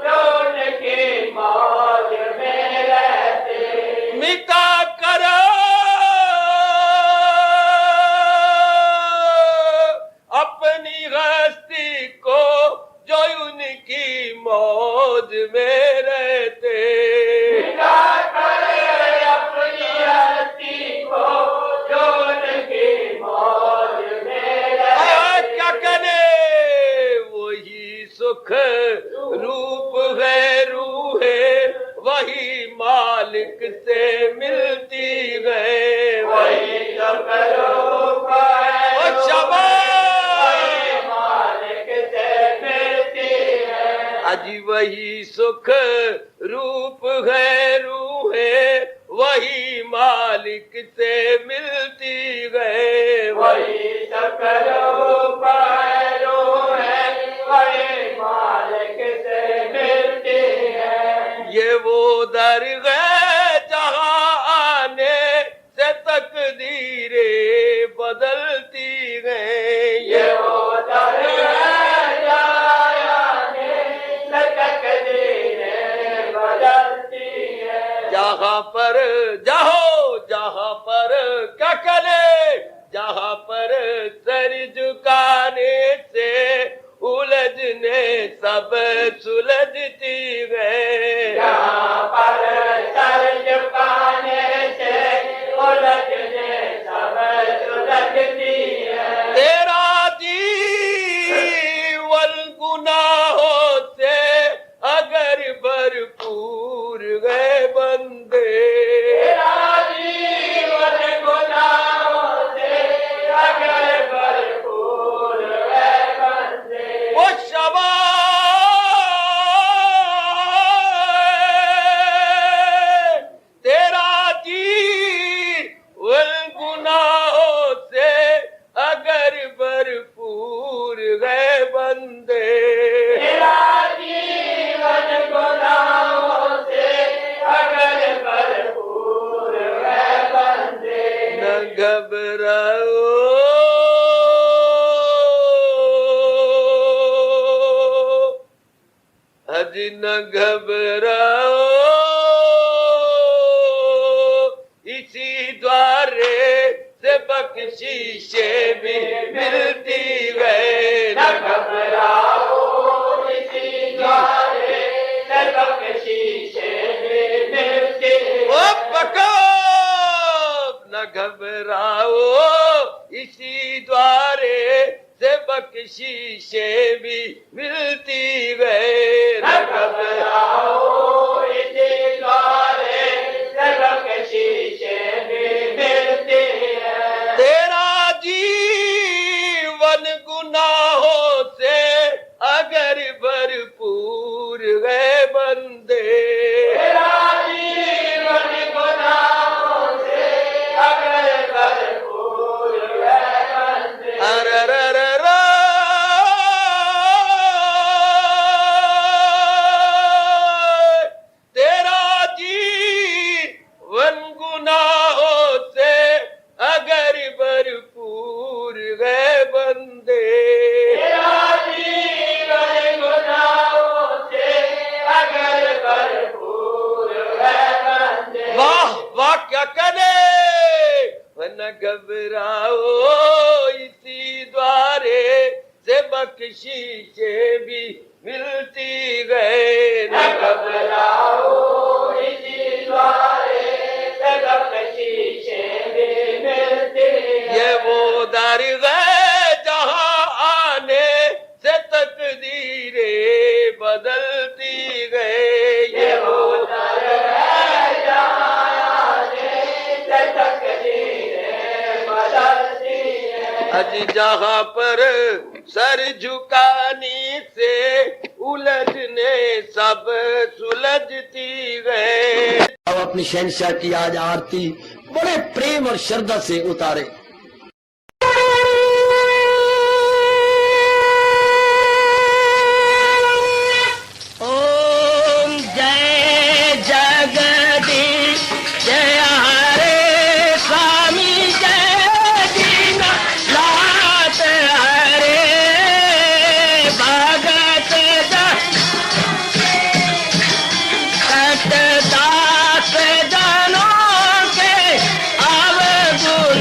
जो उनकी मौज में रहते। मिटा कर अपनी गस्ती को जो उनकी मौज में रहते। मिटा कर अपनी गस्ती को जो उनकी मौज में रहते। क्या करे वही सुख रूप है रूह है, वही मालिक से मिलती है। वही सुख रूप है मालिक से मिलती है। अजी वही सुख रूप है रूह है, वही मालिक से मिलती है। वही सुख रूप है रूह है, वही मालिक से मिलती है। ये वो दर है जहाँ आने से तकदीरें बदलती हैं। ये वो दर है जहाँ आने से तकदीरें बदलती हैं। जहाँ पर जाओ, जहाँ पर क्या करे, जहाँ पर सर झुकाने से उलझने सब गुनाहों से अगर भरपूर है बंदे, तेरा जीवन गुनाहों से अगर भरपूर है बंदे, न घबराओ हज न घबराओ, इसी द्वारे से बख्शीशे भी मिलती है। न घबराओ इसी द्वारे से बख्शीशे भी मिलती ओ है। पको न घबराओ, इसी द्वारे से बख्शीशे भी मिलती है। न घबराओ इसी द्वारे से बख्शीशे भी मिलती है। तेरा जीवन गुनाहों से अगर भरपूर है बंदे, तेरा जीवन गुनाहों से अगर भरपूर है बंदे, अररररा, तेरा जीवन गुनाहों से अगर भरपूर है बंदे, तेरा जीवन गुनाहों से अगर भरपूर है बंदे। वाह वाह क्या करे, न घबराओ इसी द्वारे से बख्शीशे भी मिलती गए। न घबराओ इसी द्वारे से बख्शीशे भी मिलती है। ये वो दर है जहाँ आने से तकदीरें बदलती गए। ये वो दर है जहाँ आने से तकदीरें बदलती है। अज जहाँ पर सर झुकाने से उलझने सब सुलझती गए। अब अपनी शहंशाह की आज आरती बड़े प्रेम और श्रद्धा से उतारे। ओम जय जगदीश जय हरे स्वामी जय दीनानाथ हरे भगत सतदास जनों के अवगुण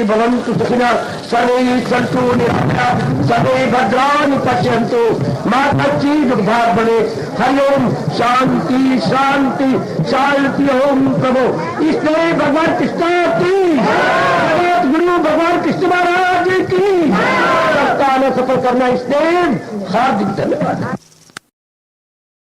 भवन्तु सुखिनः सर्वे सन्तु निरामयाः सर्वे भद्राणि पश्यन्तु मां कच्चित् भाग बने। हरिओम शांति शांति शांति। ओम प्रभु इसलिए भगवान कृष्ण की जगत गुरु भगवान कृष्ण महाराज की सप्ताह में सफल करना इसलिए हार्दिक धन्यवाद।